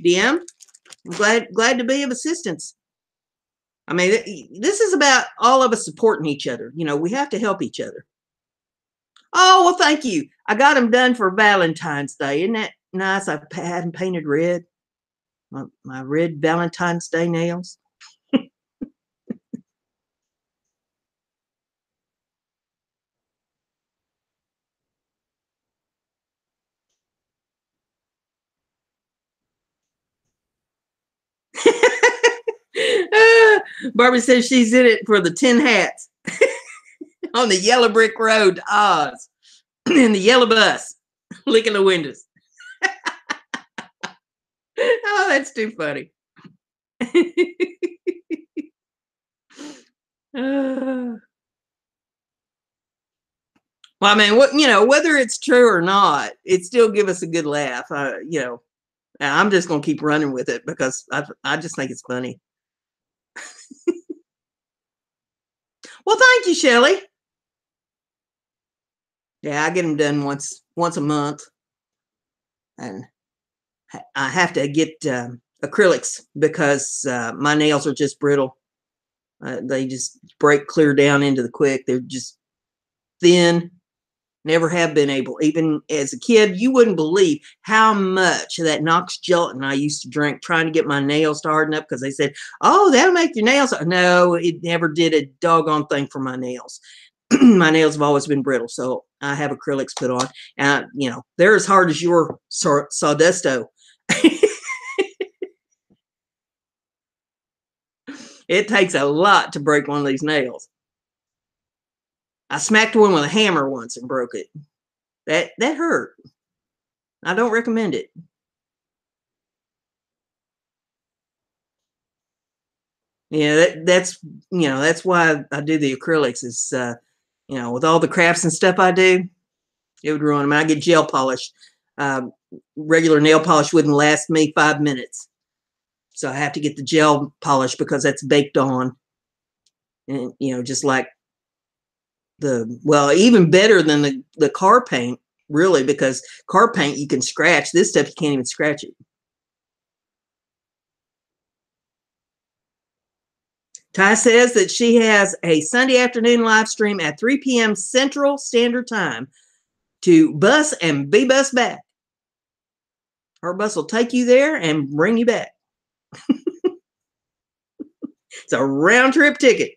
DM. I'm glad to be of assistance. I mean, this is about all of us supporting each other. You know, we have to help each other. Oh, well, thank you. I got them done for Valentine's Day. Isn't that nice? I had them painted red. My red Valentine's Day nails. Barbie says she's in it for the 10 hats on the yellow brick road to Oz in the yellow bus, licking the windows. Oh, that's too funny. Well, I mean, whether it's true or not, it still give us a good laugh. I'm just gonna keep running with it because I just think it's funny. Well, thank you, Shelley. Yeah, I get them done once a month, and I have to get acrylics because my nails are just brittle. They just break clear down into the quick. They're just thin. Never have been able. Even as a kid, you wouldn't believe how much of that Knox gelatin I used to drink trying to get my nails to harden up, because they said, oh, that'll make your nails. No, it never did a doggone thing for my nails. My nails have always been brittle, so I have acrylics put on. And, they're as hard as your sawdusto. It takes a lot to break one of these nails. I smacked one with a hammer once and broke it. That hurt. I don't recommend it. Yeah, that's why I do the acrylics is, with all the crafts and stuff I do, it would ruin them. I get gel polish. Regular nail polish wouldn't last me 5 minutes. So I have to get the gel polish because that's baked on. And, just like even better than the car paint, really, because car paint you can scratch. This stuff you can't even scratch it. Ty says that she has a Sunday afternoon live stream at 3 p.m. Central Standard Time to bus and be bus back. Her bus will take you there and bring you back. It's a round trip ticket.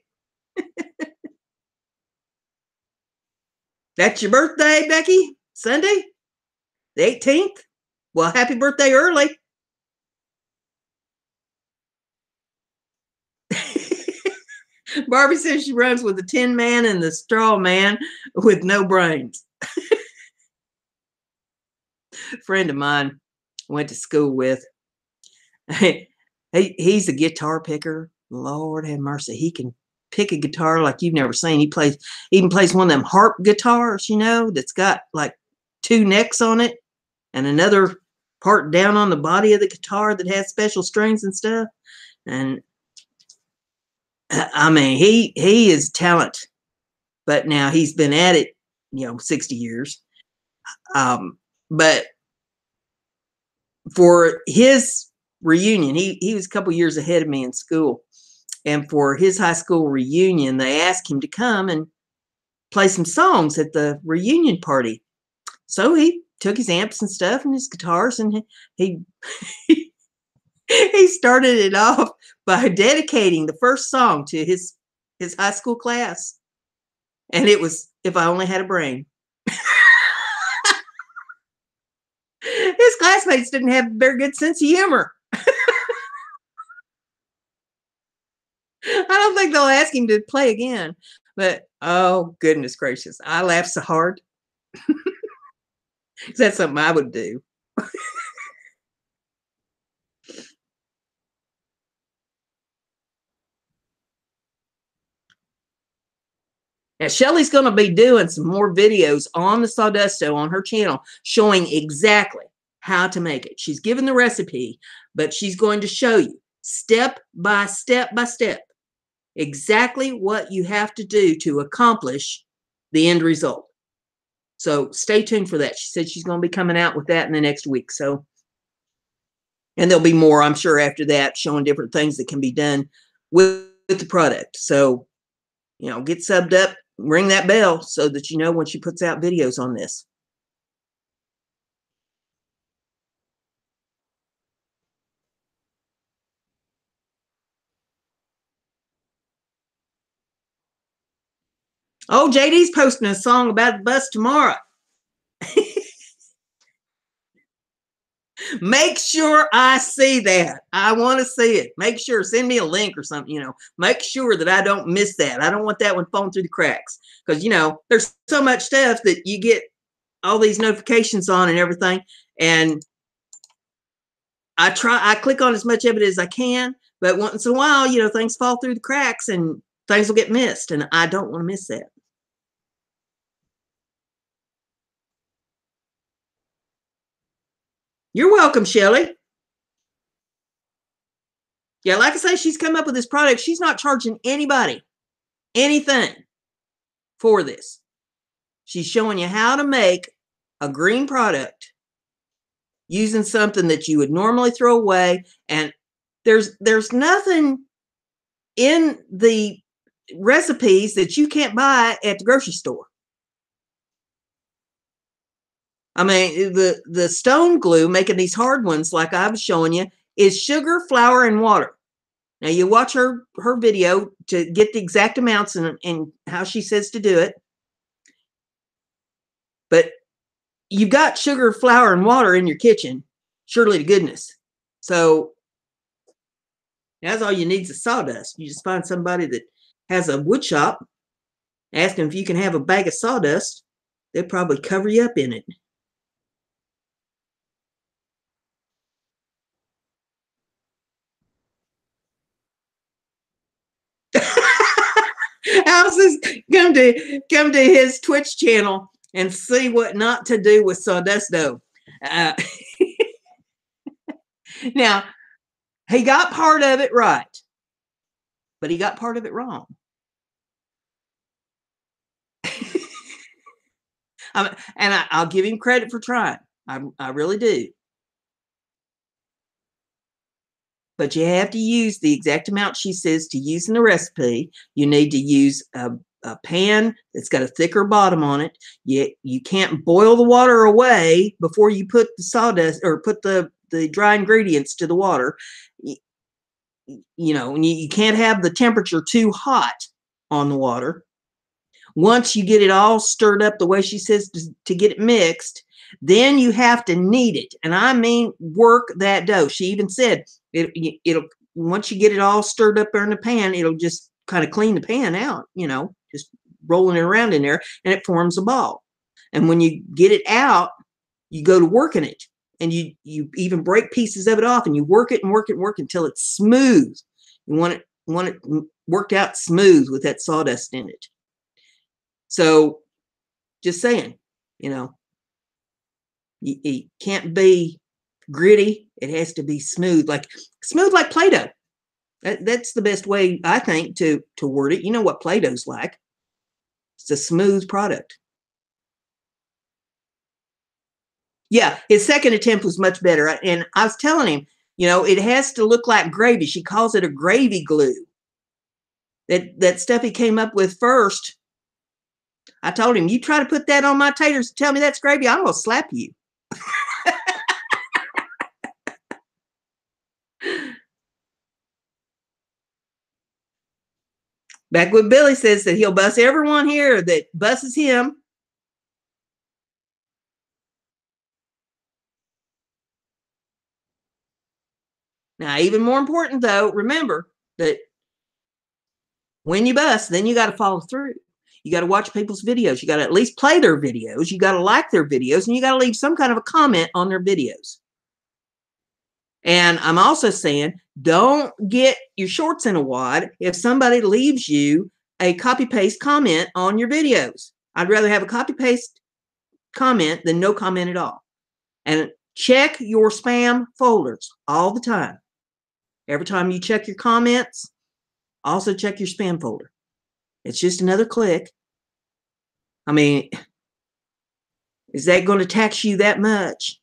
That's your birthday, Becky? Sunday? The 18th? Well, happy birthday early. Barbie says she runs with the Tin Man and the Straw Man with no brains. A friend of mine went to school with. He's a guitar picker. Lord have mercy. He can pick a guitar like you've never seen. He even plays one of them harp guitars, that's got like 2 necks on it and another part down on the body of the guitar that has special strings and stuff. And I mean, he is talent, but now he's been at it, 60 years. But for his reunion, he was a couple years ahead of me in school. And for his high school reunion, they asked him to come and play some songs at the reunion party. So he took his amps and stuff and his guitars, and he he started it off by dedicating the first song to his his high school class. And it was If I Only Had a Brain. His classmates didn't have a very good sense of humor. I don't think they'll ask him to play again. But oh, goodness gracious. I laughed so hard. That's something I would do. Now, Shelley's going to be doing some more videos on the Sawdusto on her channel showing exactly how to make it. She's given the recipe, but she's going to show you step by step by step exactly what you have to do to accomplish the end result. So stay tuned for that. She said she's going to be coming out with that in the next week. So, and there'll be more, I'm sure, after that, showing different things that can be done with the product. So, you know, get subbed up, ring that bell so that you know when she puts out videos on this. Oh, JD's posting a song about the bus tomorrow. Make sure I see that. I want to see it. Make sure, send me a link or something, you know, make sure that I don't miss that. I don't want that one falling through the cracks because, you know, there's so much stuff that you get all these notifications on and everything. And I click on as much of it as I can, but once in a while, you know, things fall through the cracks and things will get missed. And I don't want to miss that. You're welcome, Shelley. Yeah, like I say, she's come up with this product. She's not charging anybody anything for this. She's showing you how to make a green product using something that you would normally throw away. And there's nothing in the recipes that you can't buy at the grocery store. I mean, the stone glue, making these hard ones like I was showing you, is sugar, flour, and water. Now you watch her video to get the exact amounts and how she says to do it. But you've got sugar, flour, and water in your kitchen, surely to goodness. So that's all you need is a sawdust. You just find somebody that has a wood shop, ask them if you can have a bag of sawdust. They'll probably cover you up in it. Houses, come to his Twitch channel and see what not to do with sawdust dough. Now, he got part of it right, but he got part of it wrong. And I'll give him credit for trying. I really do. But you have to use the exact amount she says to use in the recipe. You need to use a pan that's got a thicker bottom on it. You can't boil the water away before you put the sawdust or put the dry ingredients to the water. You know, you can't have the temperature too hot on the water. Once you get it all stirred up the way she says to get it mixed, then you have to knead it. And I mean, work that dough. She even said it'll once you get it all stirred up there in the pan, it'll just kind of clean the pan out, you know, just rolling it around in there, and it forms a ball. And when you get it out, you go to working it, and you even break pieces of it off, and you work it and work it and work until it's smooth. You want it worked out smooth with that sawdust in it. So just saying, you know, it can't be gritty. It has to be smooth like Play-Doh. That's the best way, I think, to word it. You know what Play-Doh's like. It's a smooth product. Yeah, his second attempt was much better. And I was telling him, you know, it has to look like gravy. She calls it a gravy glue. That stuff he came up with first. I told him, you try to put that on my taters and tell me that's gravy, I'm going to slap you. Backwood Billy says that he'll bus everyone here that busses him. Now, even more important, though, remember that when you bust, then you got to follow through. You got to watch people's videos. You got to at least play their videos. You got to like their videos, and you got to leave some kind of a comment on their videos. And I'm also saying, don't get your shorts in a wad if somebody leaves you a copy-paste comment on your videos. I'd rather have a copy-paste comment than no comment at all. And check your spam folders all the time. Every time you check your comments, also check your spam folder. It's just another click. I mean, is that going to tax you that much?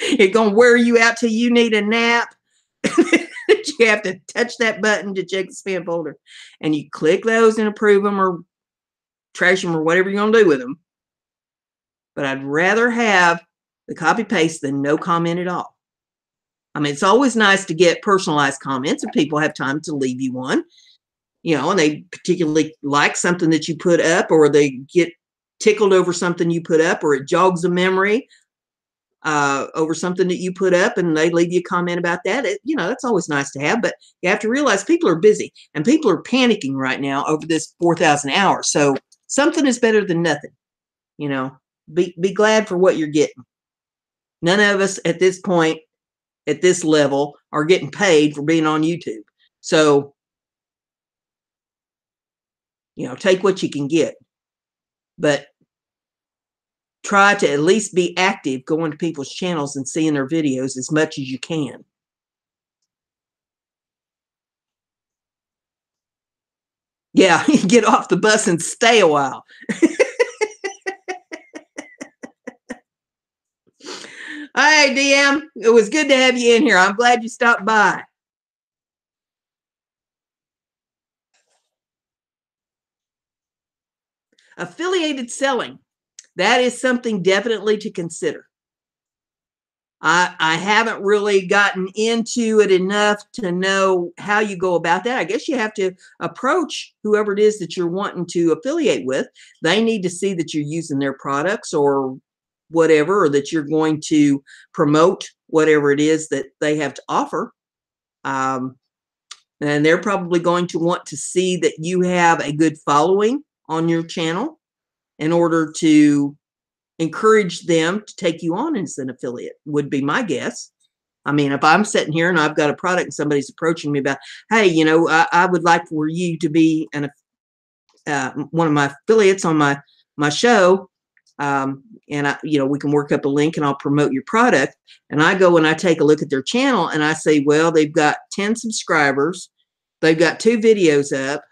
It's going to wear you out till you need a nap. You have to touch that button to check the spam folder. And you click those and approve them or trash them or whatever you're going to do with them. But I'd rather have the copy paste than no comment at all. I mean, it's always nice to get personalized comments if people have time to leave you one, you know, and they particularly like something that you put up, or they get tickled over something you put up, or it jogs a memory over something that you put up, and they leave you a comment about that. You know, that's always nice to have, but you have to realize people are busy and people are panicking right now over this 4,000 hours. So something is better than nothing, you know. Be glad for what you're getting. None of us at this point, at this level, are getting paid for being on YouTube. So, you know, take what you can get, but try to at least be active, going to people's channels and seeing their videos as much as you can. Yeah, get off the bus and stay a while. All right, DM, it was good to have you in here. I'm glad you stopped by. Affiliated selling. That is something definitely to consider. I haven't really gotten into it enough to know how you go about that. I guess you have to approach whoever it is that you're wanting to affiliate with. They need to see that you're using their products or whatever, or that you're going to promote whatever it is that they have to offer. And they're probably going to want to see that you have a good following on your channel in order to encourage them to take you on as an affiliate, would be my guess. I mean, if I'm sitting here and I've got a product and somebody's approaching me about, hey, you know, I would like for you to be one of my affiliates on my show, and you know, we can work up a link and I'll promote your product. And I go and I take a look at their channel and I say, well, they've got 10 subscribers, they've got 2 videos up.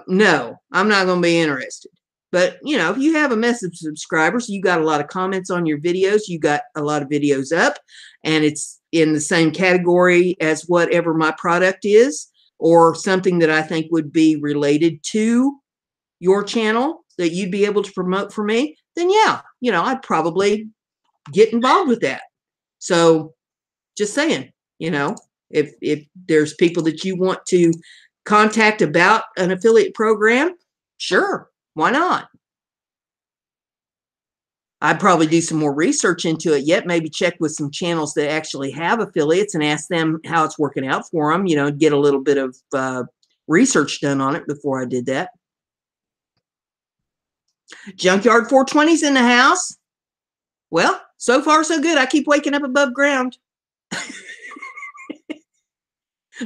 No, I'm not going to be interested. But, you know, if you have a message of subscribers, you got a lot of comments on your videos, you got a lot of videos up, and it's in the same category as whatever my product is, or something that I think would be related to your channel that you'd be able to promote for me, then yeah, you know, I'd probably get involved with that. So just saying, you know, if there's people that you want to contact about an affiliate program, sure. Why not? I'd probably do some more research into it yet, maybe check with some channels that actually have affiliates and ask them how it's working out for them, you know, get a little bit of research done on it before I did that. Junkyard 420's in the house. Well, so far so good. I keep waking up above ground.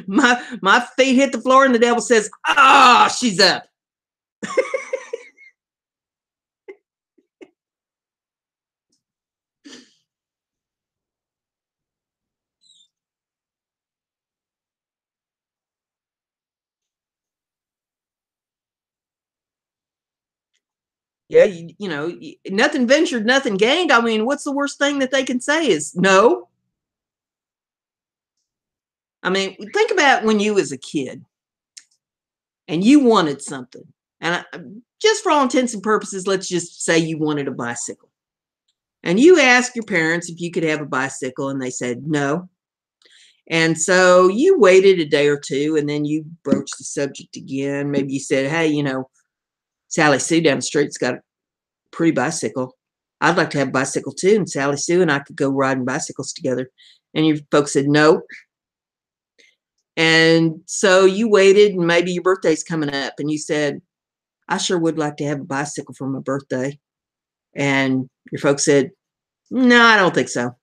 my feet hit the floor and the devil says, ah, she's up. Yeah, you know, nothing ventured, nothing gained. I mean, what's the worst thing that they can say is no? I mean, think about when you was a kid and you wanted something. And just for all intents and purposes, let's just say you wanted a bicycle. And you asked your parents if you could have a bicycle, and they said no. And so you waited a day or two, and then you broached the subject again. Maybe you said, hey, you know, Sally Sue down the street's got a pretty bicycle. I'd like to have a bicycle too, and Sally Sue and I could go riding bicycles together. And your folks said no. And so you waited, and maybe your birthday's coming up, and you said, I sure would like to have a bicycle for my birthday. And your folks said, no, I don't think so.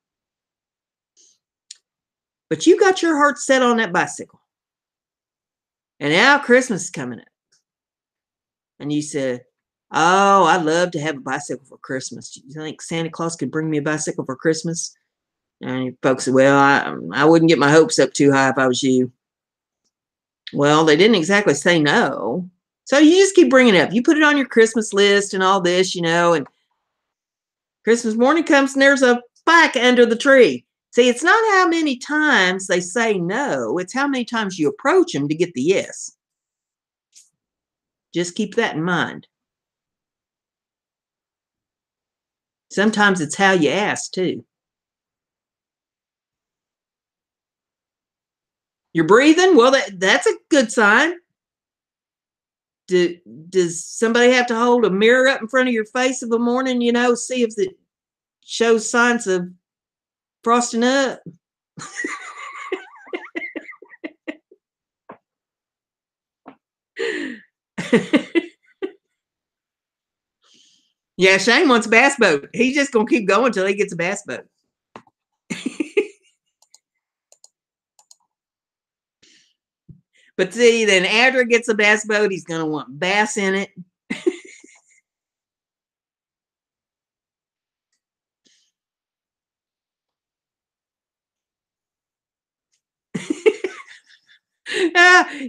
But you got your heart set on that bicycle. And now Christmas is coming up. And you said, oh, I'd love to have a bicycle for Christmas. Do you think Santa Claus could bring me a bicycle for Christmas? And your folks said, well, I wouldn't get my hopes up too high if I was you. Well, they didn't exactly say no. So you just keep bringing it up. You put it on your Christmas list and all this, you know, and Christmas morning comes and there's a bike under the tree. See, it's not how many times they say no. It's how many times you approach them to get the yes. Just keep that in mind. Sometimes it's how you ask too. You're breathing? Well, that's a good sign. Does somebody have to hold a mirror up in front of your face of a morning, you know, see if it shows signs of frosting up? Yeah, Shane wants a bass boat. He's just going to keep going until he gets a bass boat. But see, then after he gets a bass boat, he's going to want bass in it.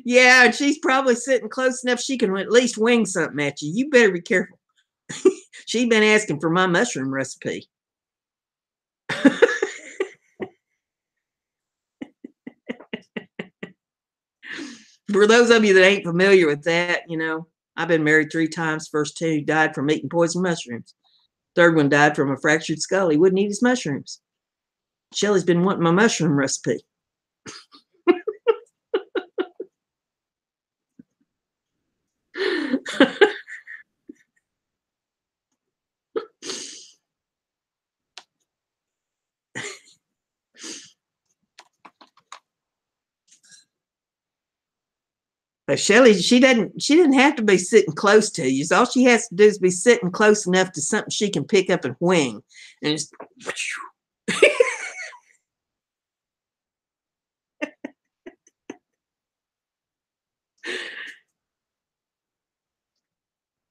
Yeah, and she's probably sitting close enough she can at least wing something at you. You better be careful. She's been asking for my mushroom recipe. For those of you that ain't familiar with that, you know, I've been married 3 times. First 2 died from eating poison mushrooms. Third one died from a fractured skull. He wouldn't eat his mushrooms. Shelley's been wanting my mushroom recipe. But Shelley, she didn't have to be sitting close to you. So all she has to do is be sitting close enough to something she can pick up and wing. And just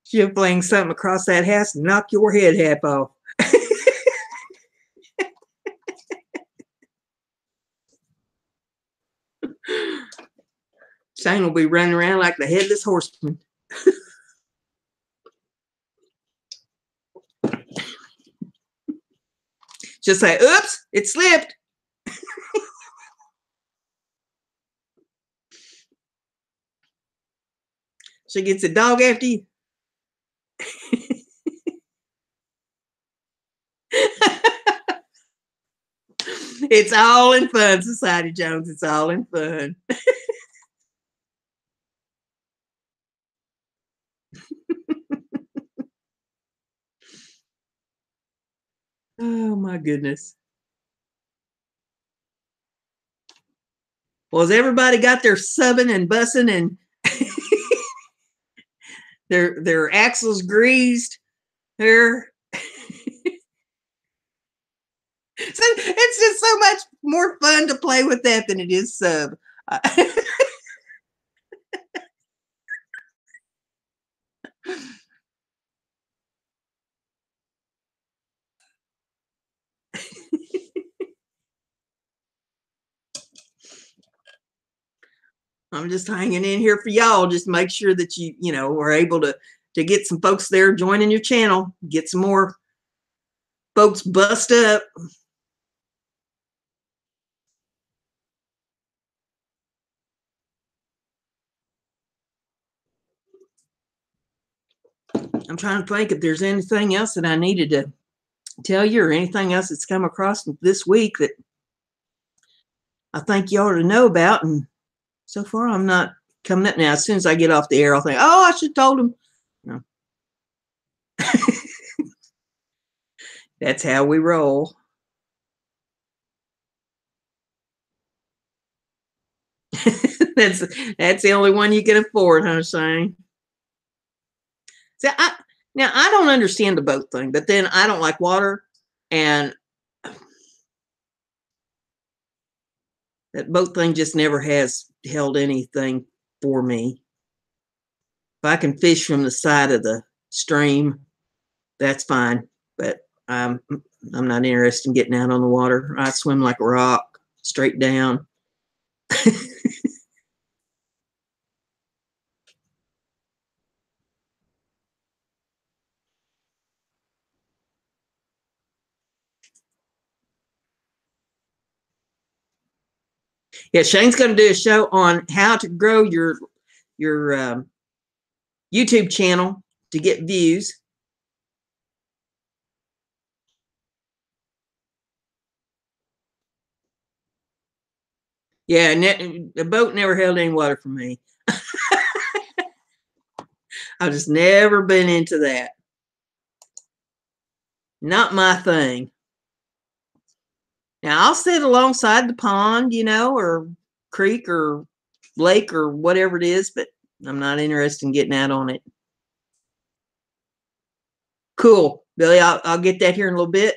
she'll fling something across that house and knock your head half off. Shane will be running around like the headless horseman. She'll say, oops, it slipped. She gets a dog after you. It's all in fun, Society Jones. It's all in fun. Oh my goodness. Well, has everybody got their subbing and bussing and their axles greased here? So it's just so much more fun to play with that than it is sub. I'm just hanging in here for y'all. Just make sure that you know, are able to get some folks there joining your channel, get some more folks bust up. I'm trying to think if there's anything else that I needed to tell you or anything else that's come across this week that I think you ought to know about. And so far, I'm not coming up now. As soon as I get off the air, I'll think, oh, I should have told him. No. That's how we roll. that's the only one you can afford, huh, Shane? So now I don't understand the boat thing, but then I don't like water, and that boat thing just never has held anything for me. If I can fish from the side of the stream, that's fine. But I'm not interested in getting out on the water. I swim like a rock, straight down. Yeah, Shane's going to do a show on how to grow your YouTube channel to get views. Yeah, the boat never held any water for me. I've just never been into that. Not my thing. Now, I'll sit alongside the pond, you know, or creek or lake or whatever it is, but I'm not interested in getting out on it. Cool, Billy. I'll get that here in a little bit,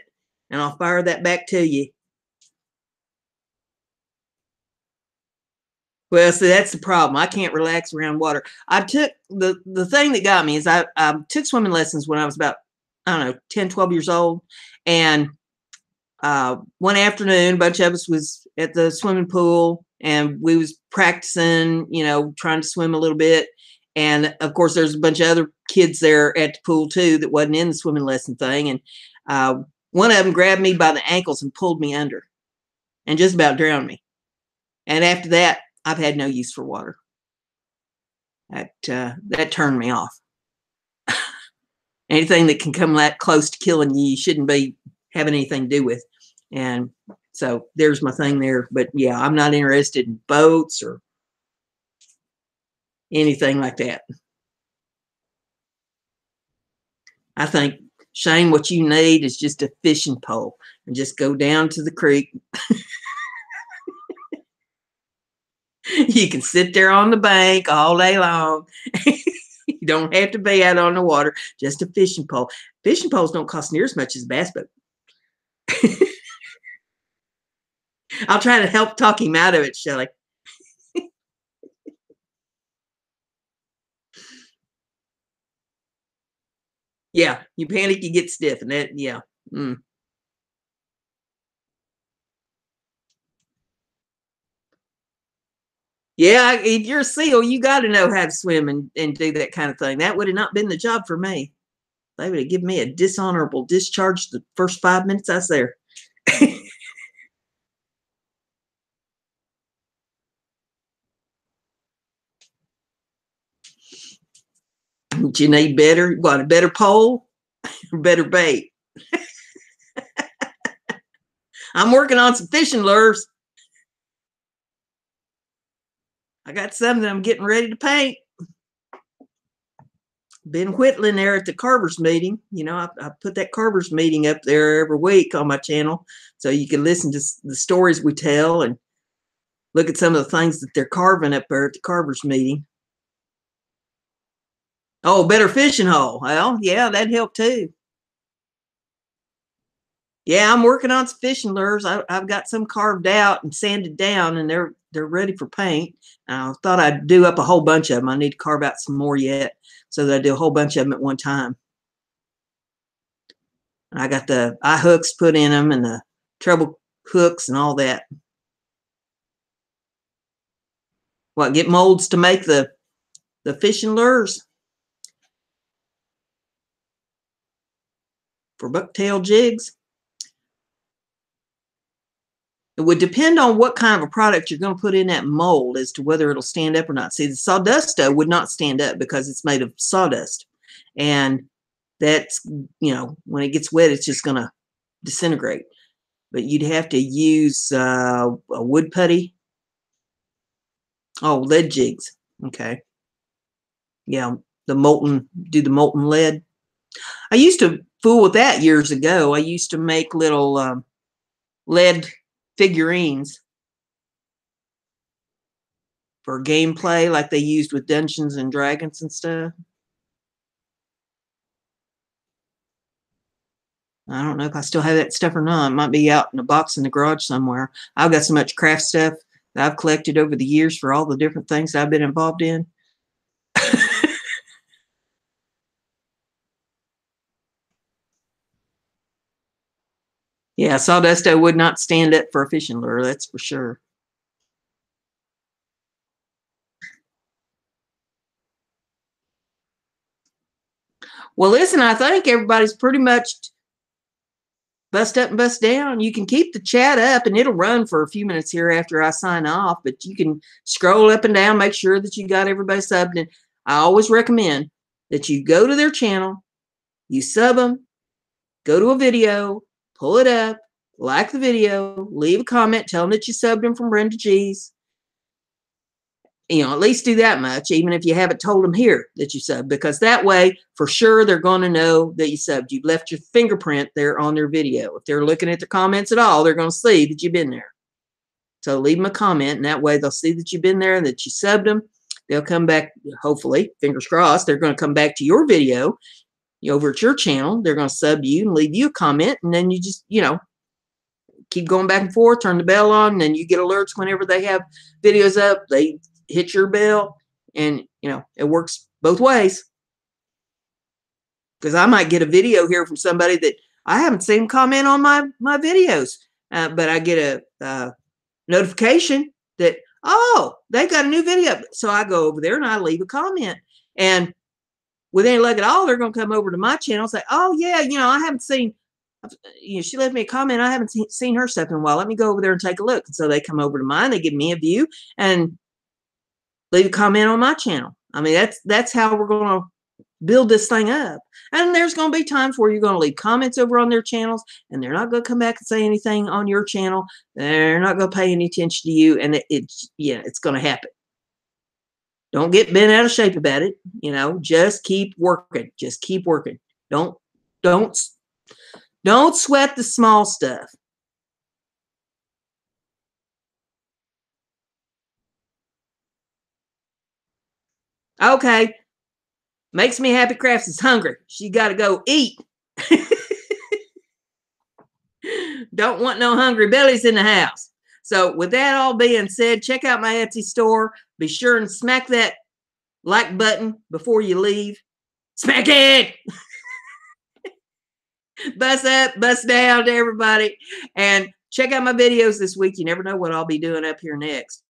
and I'll fire that back to you. Well, see, that's the problem. I can't relax around water. I took the thing that got me is I took swimming lessons when I was about, I don't know, 10, 12 years old. And one afternoon, a bunch of us was at the swimming pool, and we was practicing, you know, trying to swim a little bit. And of course, there's a bunch of other kids there at the pool too that wasn't in the swimming lesson thing. And one of them grabbed me by the ankles and pulled me under and just about drowned me. And after that, I've had no use for water. That turned me off. Anything that can come that close to killing you, you shouldn't be having anything to do with. And so there's my thing there. But yeah, I'm not interested in boats or anything like that. I think, Shane, what you need is just a fishing pole and just go down to the creek. You can sit there on the bank all day long. You don't have to be out on the water, just a fishing pole. Fishing poles don't cost near as much as a bass boat. I'll try to help talk him out of it, Shelley. Yeah, you panic, you get stiff, and that, yeah. Yeah, if you're a SEAL, you got to know how to swim and do that kind of thing. That would have not been the job for me. They would have given me a dishonorable discharge the first 5 minutes I was there. But you need better, what, a better pole or better bait? I'm working on some fishing lures. I got some that I'm getting ready to paint. Been whittling there at the carvers meeting. You know, I put that carvers meeting up there every week on my channel, so you can listen to the stories we tell and look at some of the things that they're carving up there at the carvers meeting. Oh, better fishing hole. Well, yeah, that'd help too. Yeah, I'm working on some fishing lures. I've got some carved out and sanded down, and they're ready for paint. I thought I'd do up a whole bunch of them. I need to carve out some more yet, so that I do a whole bunch of them at one time. I got the eye hooks put in them and the treble hooks and all that. What, get molds to make the fishing lures for bucktail jigs? It would depend on what kind of a product you're going to put in that mold as to whether it'll stand up or not. See, the sawdusto would not stand up because it's made of sawdust. And that's, you know, when it gets wet, it's just going to disintegrate. but you'd have to use a wood putty. Oh, lead jigs. Okay. Yeah, do the molten lead. I used to fool with that years ago. I used to make little lead figurines for gameplay like they used with Dungeons and Dragons and stuff. I don't know if I still have that stuff or not. It might be out in a box in the garage somewhere. I've got so much craft stuff that I've collected over the years for all the different things I've been involved in. Yeah, sawdust would not stand up for a fishing lure, that's for sure. Well, listen, I think everybody's pretty much bust up and bust down. You can keep the chat up and it'll run for a few minutes here after I sign off, but you can scroll up and down, make sure that you got everybody subbed. And I always recommend that you go to their channel, you sub them, go to a video, pull it up, like the video, leave a comment, tell them that you subbed them from BrendaG's. You know, at least do that much, even if you haven't told them here that you subbed, because that way, for sure, they're going to know that you subbed. You've left your fingerprint there on their video. If they're looking at the comments at all, they're going to see that you've been there. So leave them a comment, and that way they'll see that you've been there and that you subbed them. They'll come back, hopefully, fingers crossed, they're going to come back to your video over at your channel. They're going to sub you and leave you a comment, and then you just, keep going back and forth, turn the bell on, and then you get alerts whenever they have videos up. They hit your bell, and it works both ways, because I might get a video here from somebody that I haven't seen comment on my videos, but I get a notification that, oh, they got a new video, so I go over there and I leave a comment, and with any luck at all, they're going to come over to my channel and say, oh yeah, I haven't seen, she left me a comment, I haven't seen her stuff in a while, let me go over there and take a look. And so they come over to mine, they give me a view and leave a comment on my channel. I mean, that's how we're going to build this thing up. And there's going to be times where you're going to leave comments over on their channels, and they're not going to come back and say anything on your channel. They're not going to pay any attention to you, and it's going to happen. Don't get bent out of shape about it. Just keep working. Just keep working. Don't sweat the small stuff. Okay. Makes me happy crafts is hungry. She got to go eat. Don't want no hungry bellies in the house. So with that all being said, check out my Etsy store. Be sure and smack that like button before you leave. Smack it. Bust up, bust down to everybody. And check out my videos this week. You never know what I'll be doing up here next.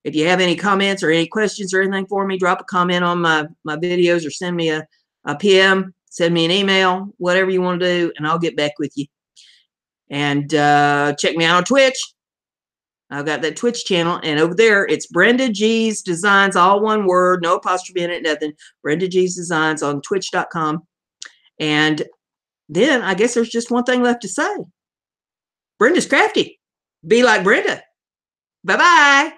If you have any comments or any questions or anything for me, drop a comment on my videos, or send me a PM, send me an email, whatever you want to do, and I'll get back with you. And check me out on Twitch. I've got that Twitch channel, and over there, it's BrendaG's Designs, all one word, no apostrophe in it, nothing. BrendaG's Designs on twitch.com. And then I guess there's just one thing left to say. Brenda's crafty. Be like Brenda. Bye-bye.